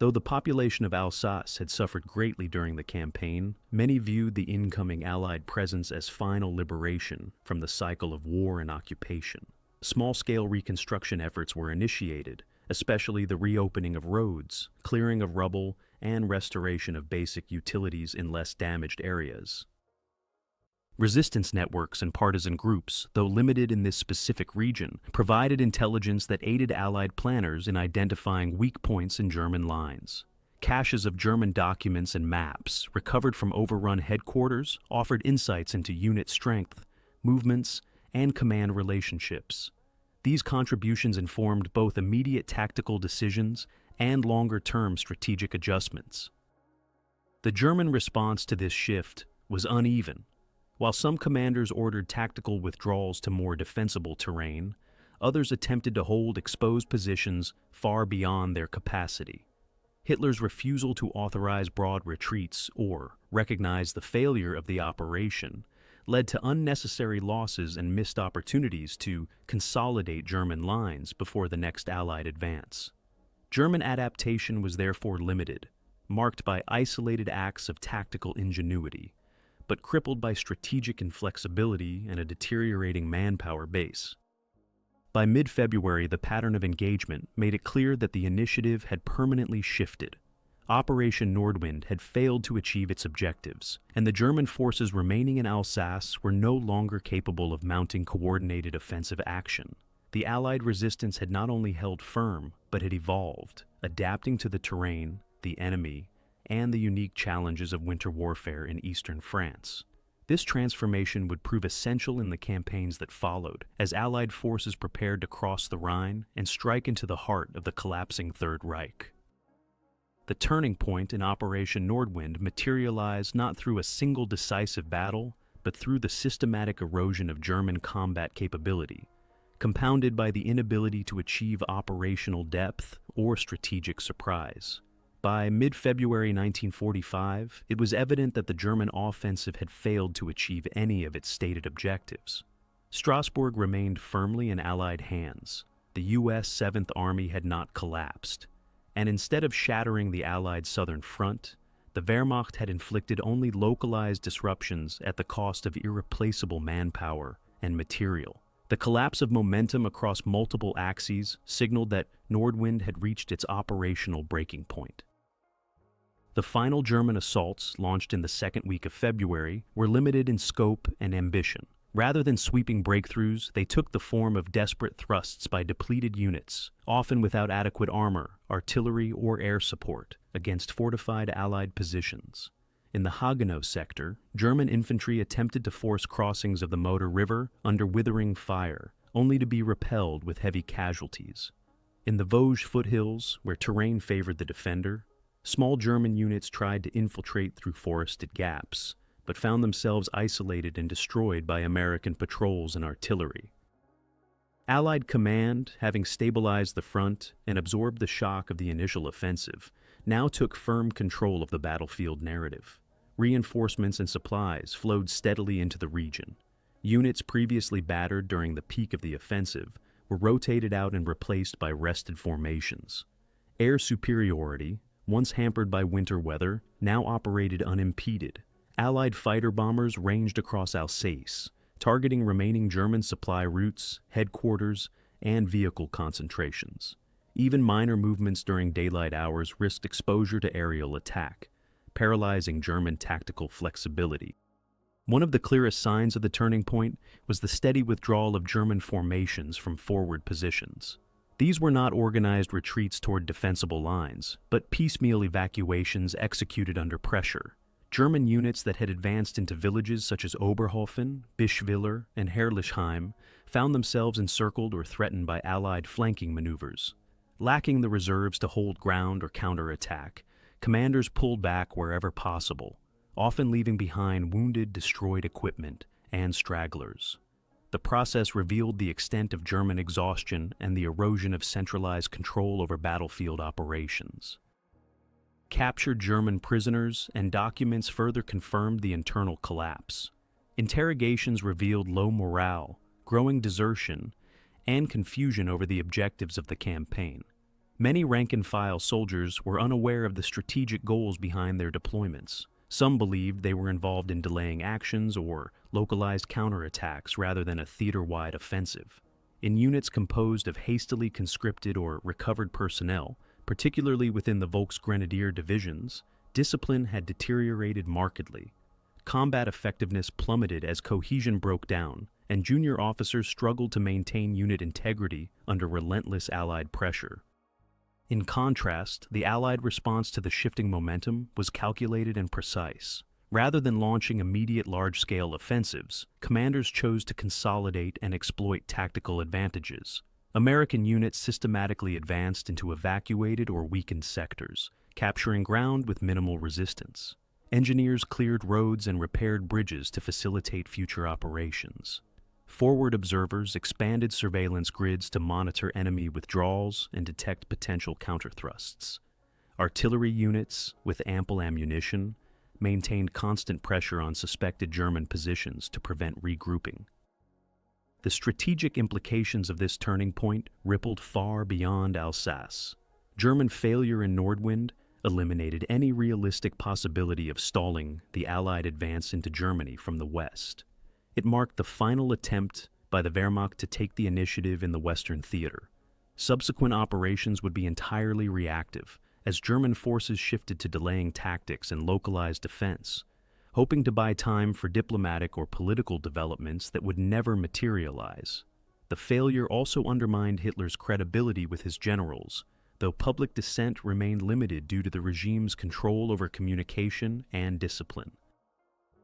Though the population of Alsace had suffered greatly during the campaign, many viewed the incoming Allied presence as final liberation from the cycle of war and occupation. Small-scale reconstruction efforts were initiated, especially the reopening of roads, clearing of rubble, and restoration of basic utilities in less damaged areas. Resistance networks and partisan groups, though limited in this specific region, provided intelligence that aided Allied planners in identifying weak points in German lines. Caches of German documents and maps, recovered from overrun headquarters, offered insights into unit strength, movements, and command relationships. These contributions informed both immediate tactical decisions and longer-term strategic adjustments. The German response to this shift was uneven. While some commanders ordered tactical withdrawals to more defensible terrain, others attempted to hold exposed positions far beyond their capacity. Hitler's refusal to authorize broad retreats or recognize the failure of the operation led to unnecessary losses and missed opportunities to consolidate German lines before the next Allied advance. German adaptation was therefore limited, marked by isolated acts of tactical ingenuity, but crippled by strategic inflexibility and a deteriorating manpower base. By mid-February, the pattern of engagement made it clear that the initiative had permanently shifted. Operation Nordwind had failed to achieve its objectives, and the German forces remaining in Alsace were no longer capable of mounting coordinated offensive action. The Allied resistance had not only held firm, but had evolved, adapting to the terrain, the enemy, and the unique challenges of winter warfare in eastern France. This transformation would prove essential in the campaigns that followed, as Allied forces prepared to cross the Rhine and strike into the heart of the collapsing Third Reich. The turning point in Operation Nordwind materialized not through a single decisive battle, but through the systematic erosion of German combat capability, compounded by the inability to achieve operational depth or strategic surprise. By mid-February 1945, it was evident that the German offensive had failed to achieve any of its stated objectives. Strasbourg remained firmly in Allied hands. The U.S. 7th Army had not collapsed, and instead of shattering the Allied southern front, the Wehrmacht had inflicted only localized disruptions at the cost of irreplaceable manpower and material. The collapse of momentum across multiple axes signaled that Nordwind had reached its operational breaking point. The final German assaults, launched in the second week of February, were limited in scope and ambition. Rather than sweeping breakthroughs, they took the form of desperate thrusts by depleted units, often without adequate armor, artillery, or air support, against fortified Allied positions. In the Haguenau sector, German infantry attempted to force crossings of the Moder River under withering fire, only to be repelled with heavy casualties. In the Vosges foothills, where terrain favored the defender, small German units tried to infiltrate through forested gaps, but found themselves isolated and destroyed by American patrols and artillery. Allied command, having stabilized the front and absorbed the shock of the initial offensive, now took firm control of the battlefield narrative. Reinforcements and supplies flowed steadily into the region. Units previously battered during the peak of the offensive were rotated out and replaced by rested formations. Air superiority, once hampered by winter weather, now operated unimpeded. Allied fighter bombers ranged across Alsace, targeting remaining German supply routes, headquarters, and vehicle concentrations. Even minor movements during daylight hours risked exposure to aerial attack, paralyzing German tactical flexibility. One of the clearest signs of the turning point was the steady withdrawal of German formations from forward positions. These were not organized retreats toward defensible lines, but piecemeal evacuations executed under pressure. German units that had advanced into villages such as Oberhofen, Bischwiller, and Herrlichheim found themselves encircled or threatened by Allied flanking maneuvers. Lacking the reserves to hold ground or counterattack, commanders pulled back wherever possible, often leaving behind wounded, destroyed equipment and stragglers. The process revealed the extent of German exhaustion and the erosion of centralized control over battlefield operations. Captured German prisoners and documents further confirmed the internal collapse. Interrogations revealed low morale, growing desertion, and confusion over the objectives of the campaign. Many rank-and-file soldiers were unaware of the strategic goals behind their deployments. Some believed they were involved in delaying actions or localized counterattacks rather than a theater-wide offensive. In units composed of hastily conscripted or recovered personnel, particularly within the Volksgrenadier divisions, discipline had deteriorated markedly. Combat effectiveness plummeted as cohesion broke down, and junior officers struggled to maintain unit integrity under relentless Allied pressure. In contrast, the Allied response to the shifting momentum was calculated and precise. Rather than launching immediate large-scale offensives, commanders chose to consolidate and exploit tactical advantages. American units systematically advanced into evacuated or weakened sectors, capturing ground with minimal resistance. Engineers cleared roads and repaired bridges to facilitate future operations. Forward observers expanded surveillance grids to monitor enemy withdrawals and detect potential counterthrusts. Artillery units, with ample ammunition, maintained constant pressure on suspected German positions to prevent regrouping. The strategic implications of this turning point rippled far beyond Alsace. German failure in Nordwind eliminated any realistic possibility of stalling the Allied advance into Germany from the west. It marked the final attempt by the Wehrmacht to take the initiative in the Western theater. Subsequent operations would be entirely reactive, as German forces shifted to delaying tactics and localized defense, hoping to buy time for diplomatic or political developments that would never materialize. The failure also undermined Hitler's credibility with his generals, though public dissent remained limited due to the regime's control over communication and discipline.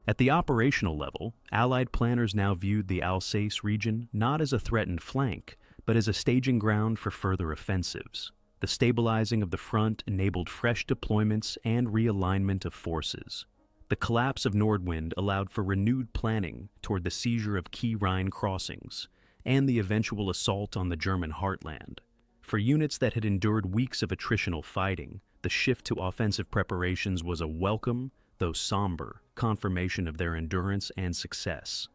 At the operational level, Allied planners now viewed the Alsace region not as a threatened flank, but as a staging ground for further offensives. The stabilizing of the front enabled fresh deployments and realignment of forces. The collapse of Nordwind allowed for renewed planning toward the seizure of key Rhine crossings and the eventual assault on the German heartland. For units that had endured weeks of attritional fighting, the shift to offensive preparations was a welcome, though somber, confirmation of their endurance and success.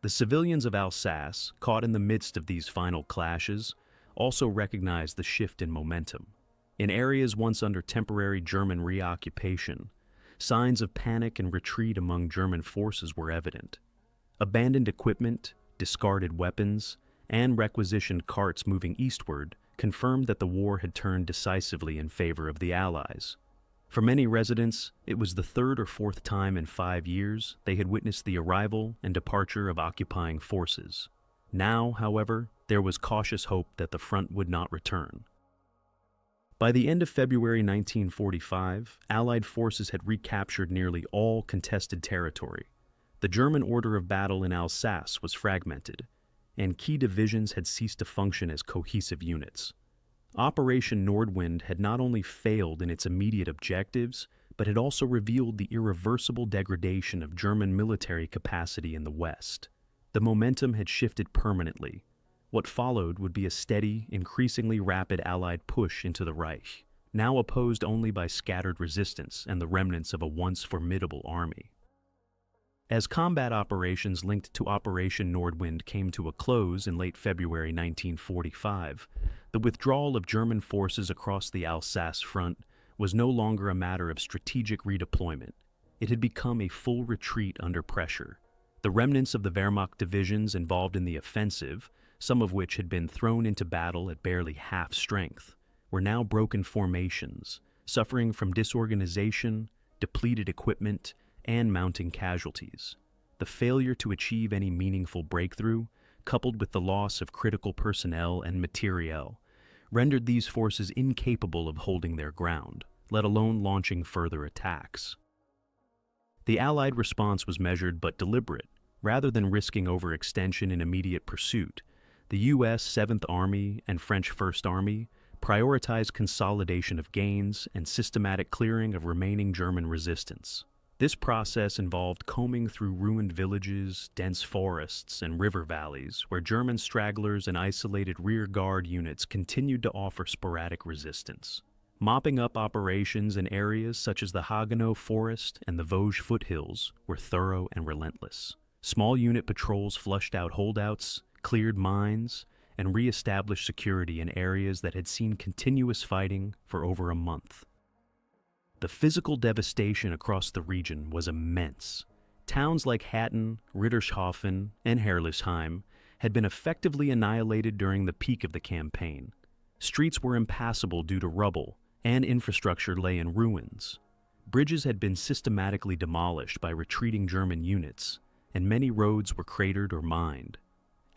The civilians of Alsace, caught in the midst of these final clashes, also recognized the shift in momentum. In areas once under temporary German reoccupation, signs of panic and retreat among German forces were evident. Abandoned equipment, discarded weapons, and requisitioned carts moving eastward confirmed that the war had turned decisively in favor of the Allies. For many residents, it was the third or fourth time in 5 years they had witnessed the arrival and departure of occupying forces. Now, however, there was cautious hope that the front would not return. By the end of February 1945, Allied forces had recaptured nearly all contested territory. The German order of battle in Alsace was fragmented, and key divisions had ceased to function as cohesive units. Operation Nordwind had not only failed in its immediate objectives, but had also revealed the irreversible degradation of German military capacity in the West. The momentum had shifted permanently. What followed would be a steady, increasingly rapid Allied push into the Reich, now opposed only by scattered resistance and the remnants of a once formidable army. As combat operations linked to Operation Nordwind came to a close in late February 1945, the withdrawal of German forces across the Alsace front was no longer a matter of strategic redeployment. It had become a full retreat under pressure. The remnants of the Wehrmacht divisions involved in the offensive, some of which had been thrown into battle at barely half strength, were now broken formations, suffering from disorganization, depleted equipment, and mounting casualties. The failure to achieve any meaningful breakthrough, coupled with the loss of critical personnel and materiel, rendered these forces incapable of holding their ground, let alone launching further attacks. The Allied response was measured but deliberate. Rather than risking overextension in immediate pursuit, the U.S. 7th Army and French 1st Army prioritized consolidation of gains and systematic clearing of remaining German resistance. This process involved combing through ruined villages, dense forests, and river valleys where German stragglers and isolated rear guard units continued to offer sporadic resistance. Mopping up operations in areas such as the Haguenau Forest and the Vosges foothills were thorough and relentless. Small unit patrols flushed out holdouts, cleared mines, and re-established security in areas that had seen continuous fighting for over a month. The physical devastation across the region was immense. Towns like Hattin, Rittershofen, and Herrlisheim had been effectively annihilated during the peak of the campaign. Streets were impassable due to rubble, and infrastructure lay in ruins. Bridges had been systematically demolished by retreating German units, and many roads were cratered or mined.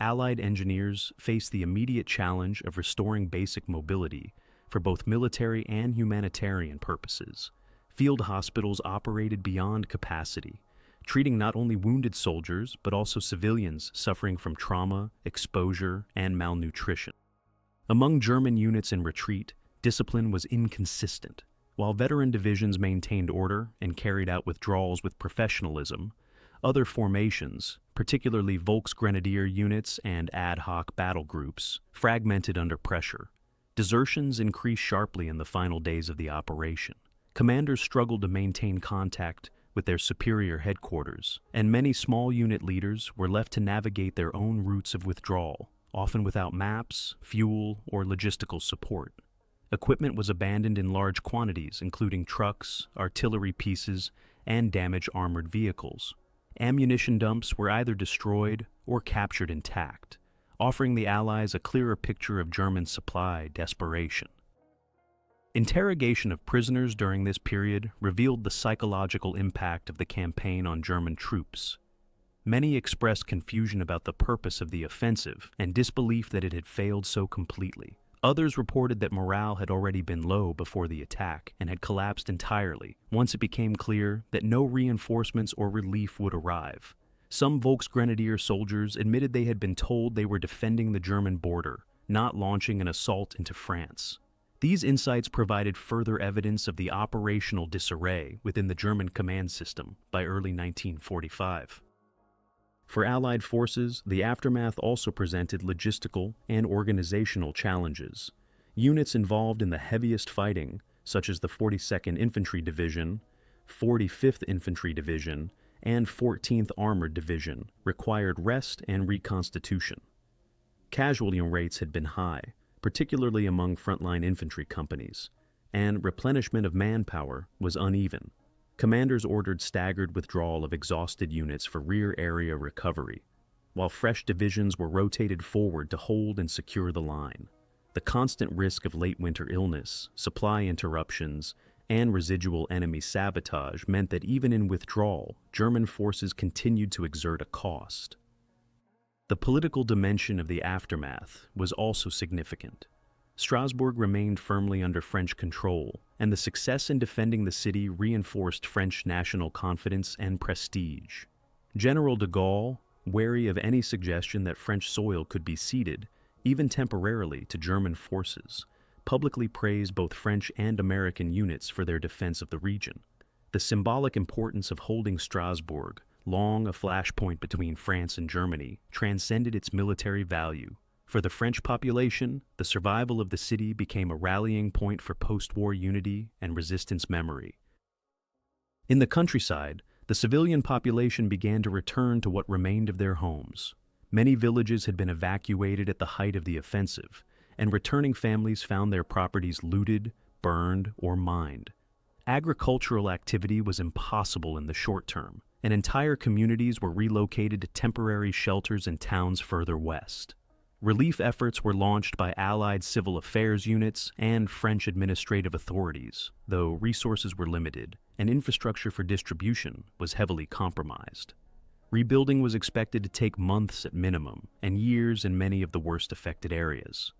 Allied engineers faced the immediate challenge of restoring basic mobility for both military and humanitarian purposes. Field hospitals operated beyond capacity, treating not only wounded soldiers but also civilians suffering from trauma, exposure, and malnutrition. Among German units in retreat, discipline was inconsistent. While veteran divisions maintained order and carried out withdrawals with professionalism, other formations, particularly Volksgrenadier units and ad hoc battle groups, fragmented under pressure. Desertions increased sharply in the final days of the operation. Commanders struggled to maintain contact with their superior headquarters, and many small unit leaders were left to navigate their own routes of withdrawal, often without maps, fuel, or logistical support. Equipment was abandoned in large quantities, including trucks, artillery pieces, and damaged armored vehicles. Ammunition dumps were either destroyed or captured intact, offering the Allies a clearer picture of German supply desperation. Interrogation of prisoners during this period revealed the psychological impact of the campaign on German troops. Many expressed confusion about the purpose of the offensive and disbelief that it had failed so completely. Others reported that morale had already been low before the attack and had collapsed entirely once it became clear that no reinforcements or relief would arrive. Some Volksgrenadier soldiers admitted they had been told they were defending the German border, not launching an assault into France. These insights provided further evidence of the operational disarray within the German command system by early 1945. For Allied forces, the aftermath also presented logistical and organizational challenges. Units involved in the heaviest fighting, such as the 42nd Infantry Division, 45th Infantry Division, and 14th Armored Division, required rest and reconstitution. Casualty rates had been high, particularly among frontline infantry companies, and replenishment of manpower was uneven. Commanders ordered staggered withdrawal of exhausted units for rear area recovery, while fresh divisions were rotated forward to hold and secure the line. The constant risk of late winter illness, supply interruptions, and residual enemy sabotage meant that even in withdrawal, German forces continued to exert a cost. The political dimension of the aftermath was also significant. Strasbourg remained firmly under French control, and the success in defending the city reinforced French national confidence and prestige. General de Gaulle, wary of any suggestion that French soil could be ceded, even temporarily, to German forces, publicly praised both French and American units for their defense of the region. The symbolic importance of holding Strasbourg, long a flashpoint between France and Germany, transcended its military value. For the French population, the survival of the city became a rallying point for post-war unity and resistance memory. In the countryside, the civilian population began to return to what remained of their homes. Many villages had been evacuated at the height of the offensive, and returning families found their properties looted, burned, or mined. Agricultural activity was impossible in the short term, and entire communities were relocated to temporary shelters in towns further west. Relief efforts were launched by Allied civil affairs units and French administrative authorities, though resources were limited and infrastructure for distribution was heavily compromised. Rebuilding was expected to take months at minimum and years in many of the worst affected areas.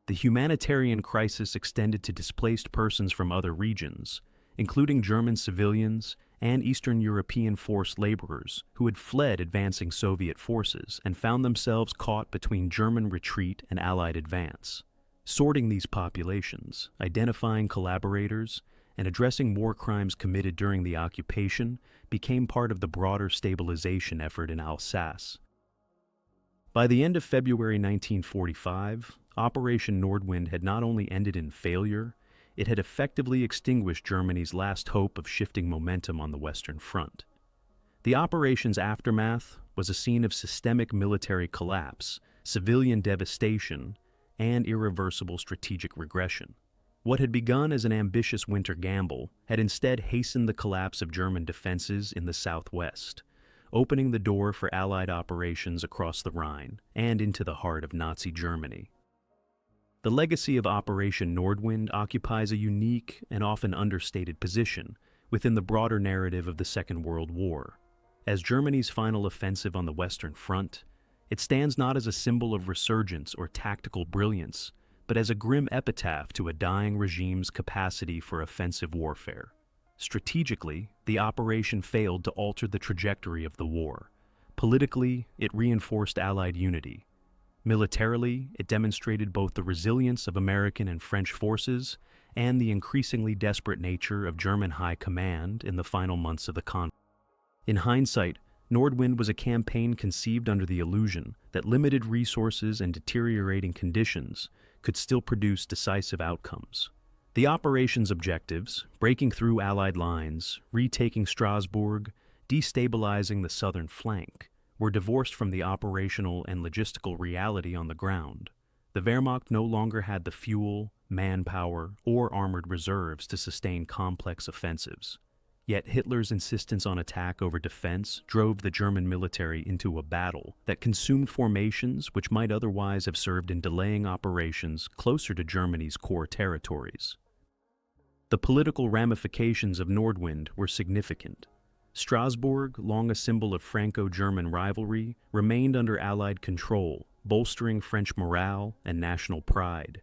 The humanitarian crisis extended to displaced persons from other regions, including German civilians and Eastern European forced laborers who had fled advancing Soviet forces and found themselves caught between German retreat and Allied advance. Sorting these populations, identifying collaborators, and addressing war crimes committed during the occupation became part of the broader stabilization effort in Alsace. By the end of February 1945, Operation Nordwind had not only ended in failure, it had effectively extinguished Germany's last hope of shifting momentum on the Western Front. The operation's aftermath was a scene of systemic military collapse, civilian devastation, and irreversible strategic regression. What had begun as an ambitious winter gamble had instead hastened the collapse of German defenses in the southwest, opening the door for Allied operations across the Rhine and into the heart of Nazi Germany. The legacy of Operation Nordwind occupies a unique and often understated position within the broader narrative of the Second World War. As Germany's final offensive on the Western Front, it stands not as a symbol of resurgence or tactical brilliance, but as a grim epitaph to a dying regime's capacity for offensive warfare. Strategically, the operation failed to alter the trajectory of the war. Politically, it reinforced Allied unity. Militarily, it demonstrated both the resilience of American and French forces and the increasingly desperate nature of German high command in the final months of the conflict. In hindsight, Nordwind was a campaign conceived under the illusion that limited resources and deteriorating conditions could still produce decisive outcomes. The operation's objectives, breaking through Allied lines, retaking Strasbourg, destabilizing the southern flank, were divorced from the operational and logistical reality on the ground. The Wehrmacht no longer had the fuel, manpower, or armored reserves to sustain complex offensives. Yet Hitler's insistence on attack over defense drove the German military into a battle that consumed formations which might otherwise have served in delaying operations closer to Germany's core territories. The political ramifications of Nordwind were significant. Strasbourg, long a symbol of Franco-German rivalry, remained under Allied control, bolstering French morale and national pride.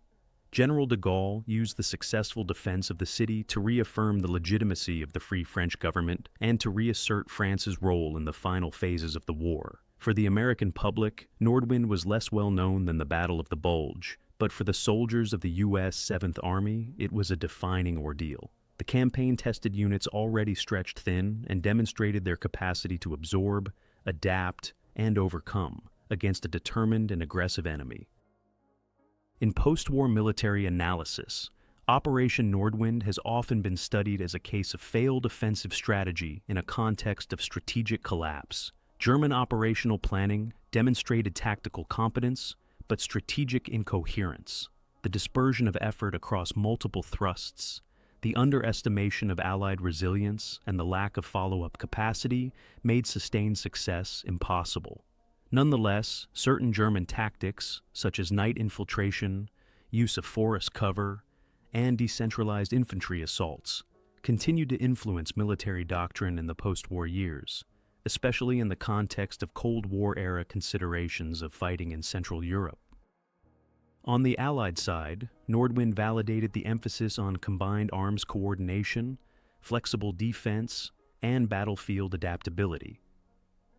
General de Gaulle used the successful defense of the city to reaffirm the legitimacy of the Free French government and to reassert France's role in the final phases of the war. For the American public, Nordwind was less well known than the Battle of the Bulge, but for the soldiers of the U.S. 7th Army, it was a defining ordeal. The campaign tested units already stretched thin and demonstrated their capacity to absorb, adapt, and overcome against a determined and aggressive enemy. In post-war military analysis, Operation Nordwind has often been studied as a case of failed offensive strategy in a context of strategic collapse. German operational planning demonstrated tactical competence, but strategic incoherence. The dispersion of effort across multiple thrusts, the underestimation of Allied resilience, and the lack of follow-up capacity made sustained success impossible. Nonetheless, certain German tactics, such as night infiltration, use of forest cover, and decentralized infantry assaults continued to influence military doctrine in the post-war years, especially in the context of Cold War-era considerations of fighting in Central Europe. On the Allied side, Nordwind validated the emphasis on combined arms coordination, flexible defense, and battlefield adaptability.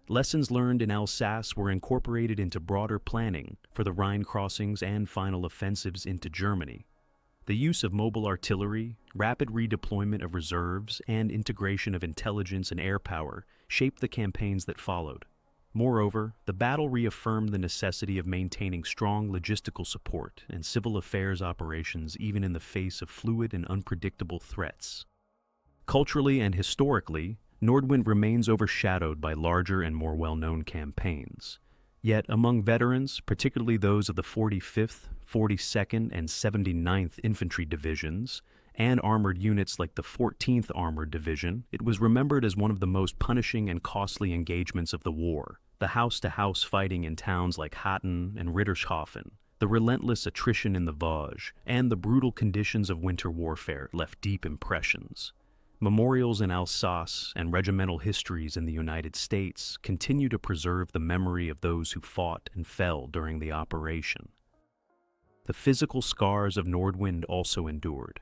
Lessons learned in Alsace were incorporated into broader planning for the Rhine crossings and final offensives into Germany. The use of mobile artillery, rapid redeployment of reserves, and integration of intelligence and air power shaped the campaigns that followed. Moreover, the battle reaffirmed the necessity of maintaining strong logistical support and civil affairs operations even in the face of fluid and unpredictable threats. Culturally and historically, Nordwind remains overshadowed by larger and more well-known campaigns. Yet among veterans, particularly those of the 45th, 42nd, and 79th Infantry Divisions, and armored units like the 14th Armored Division, it was remembered as one of the most punishing and costly engagements of the war. The house-to-house fighting in towns like Hattin and Rittershofen, the relentless attrition in the Vosges, and the brutal conditions of winter warfare left deep impressions. Memorials in Alsace and regimental histories in the United States continue to preserve the memory of those who fought and fell during the operation. The physical scars of Nordwind also endured.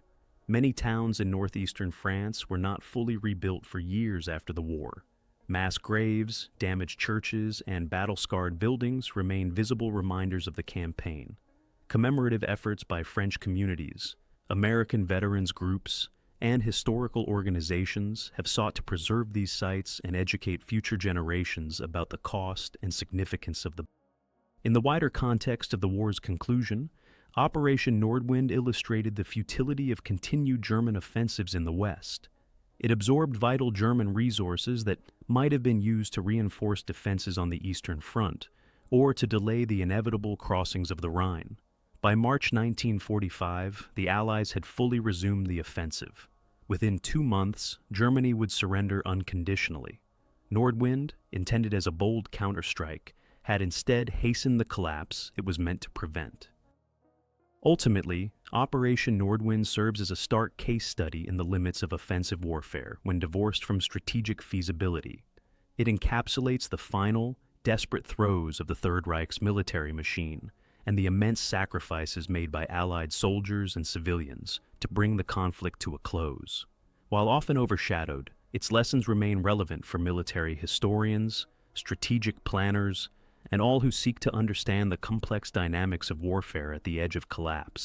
Many towns in northeastern France were not fully rebuilt for years after the war. Mass graves, damaged churches, and battle-scarred buildings remain visible reminders of the campaign. Commemorative efforts by French communities, American veterans groups, and historical organizations have sought to preserve these sites and educate future generations about the cost and significance of the. In the wider context of the war's conclusion, Operation Nordwind illustrated the futility of continued German offensives in the West. It absorbed vital German resources that might have been used to reinforce defenses on the Eastern Front, or to delay the inevitable crossings of the Rhine. By March 1945, the Allies had fully resumed the offensive. Within 2 months, Germany would surrender unconditionally. Nordwind, intended as a bold counterstrike, had instead hastened the collapse it was meant to prevent. Ultimately, Operation Nordwind serves as a stark case study in the limits of offensive warfare when divorced from strategic feasibility. It encapsulates the final, desperate throes of the Third Reich's military machine and the immense sacrifices made by Allied soldiers and civilians to bring the conflict to a close. While often overshadowed, its lessons remain relevant for military historians, strategic planners, and all who seek to understand the complex dynamics of warfare at the edge of collapse.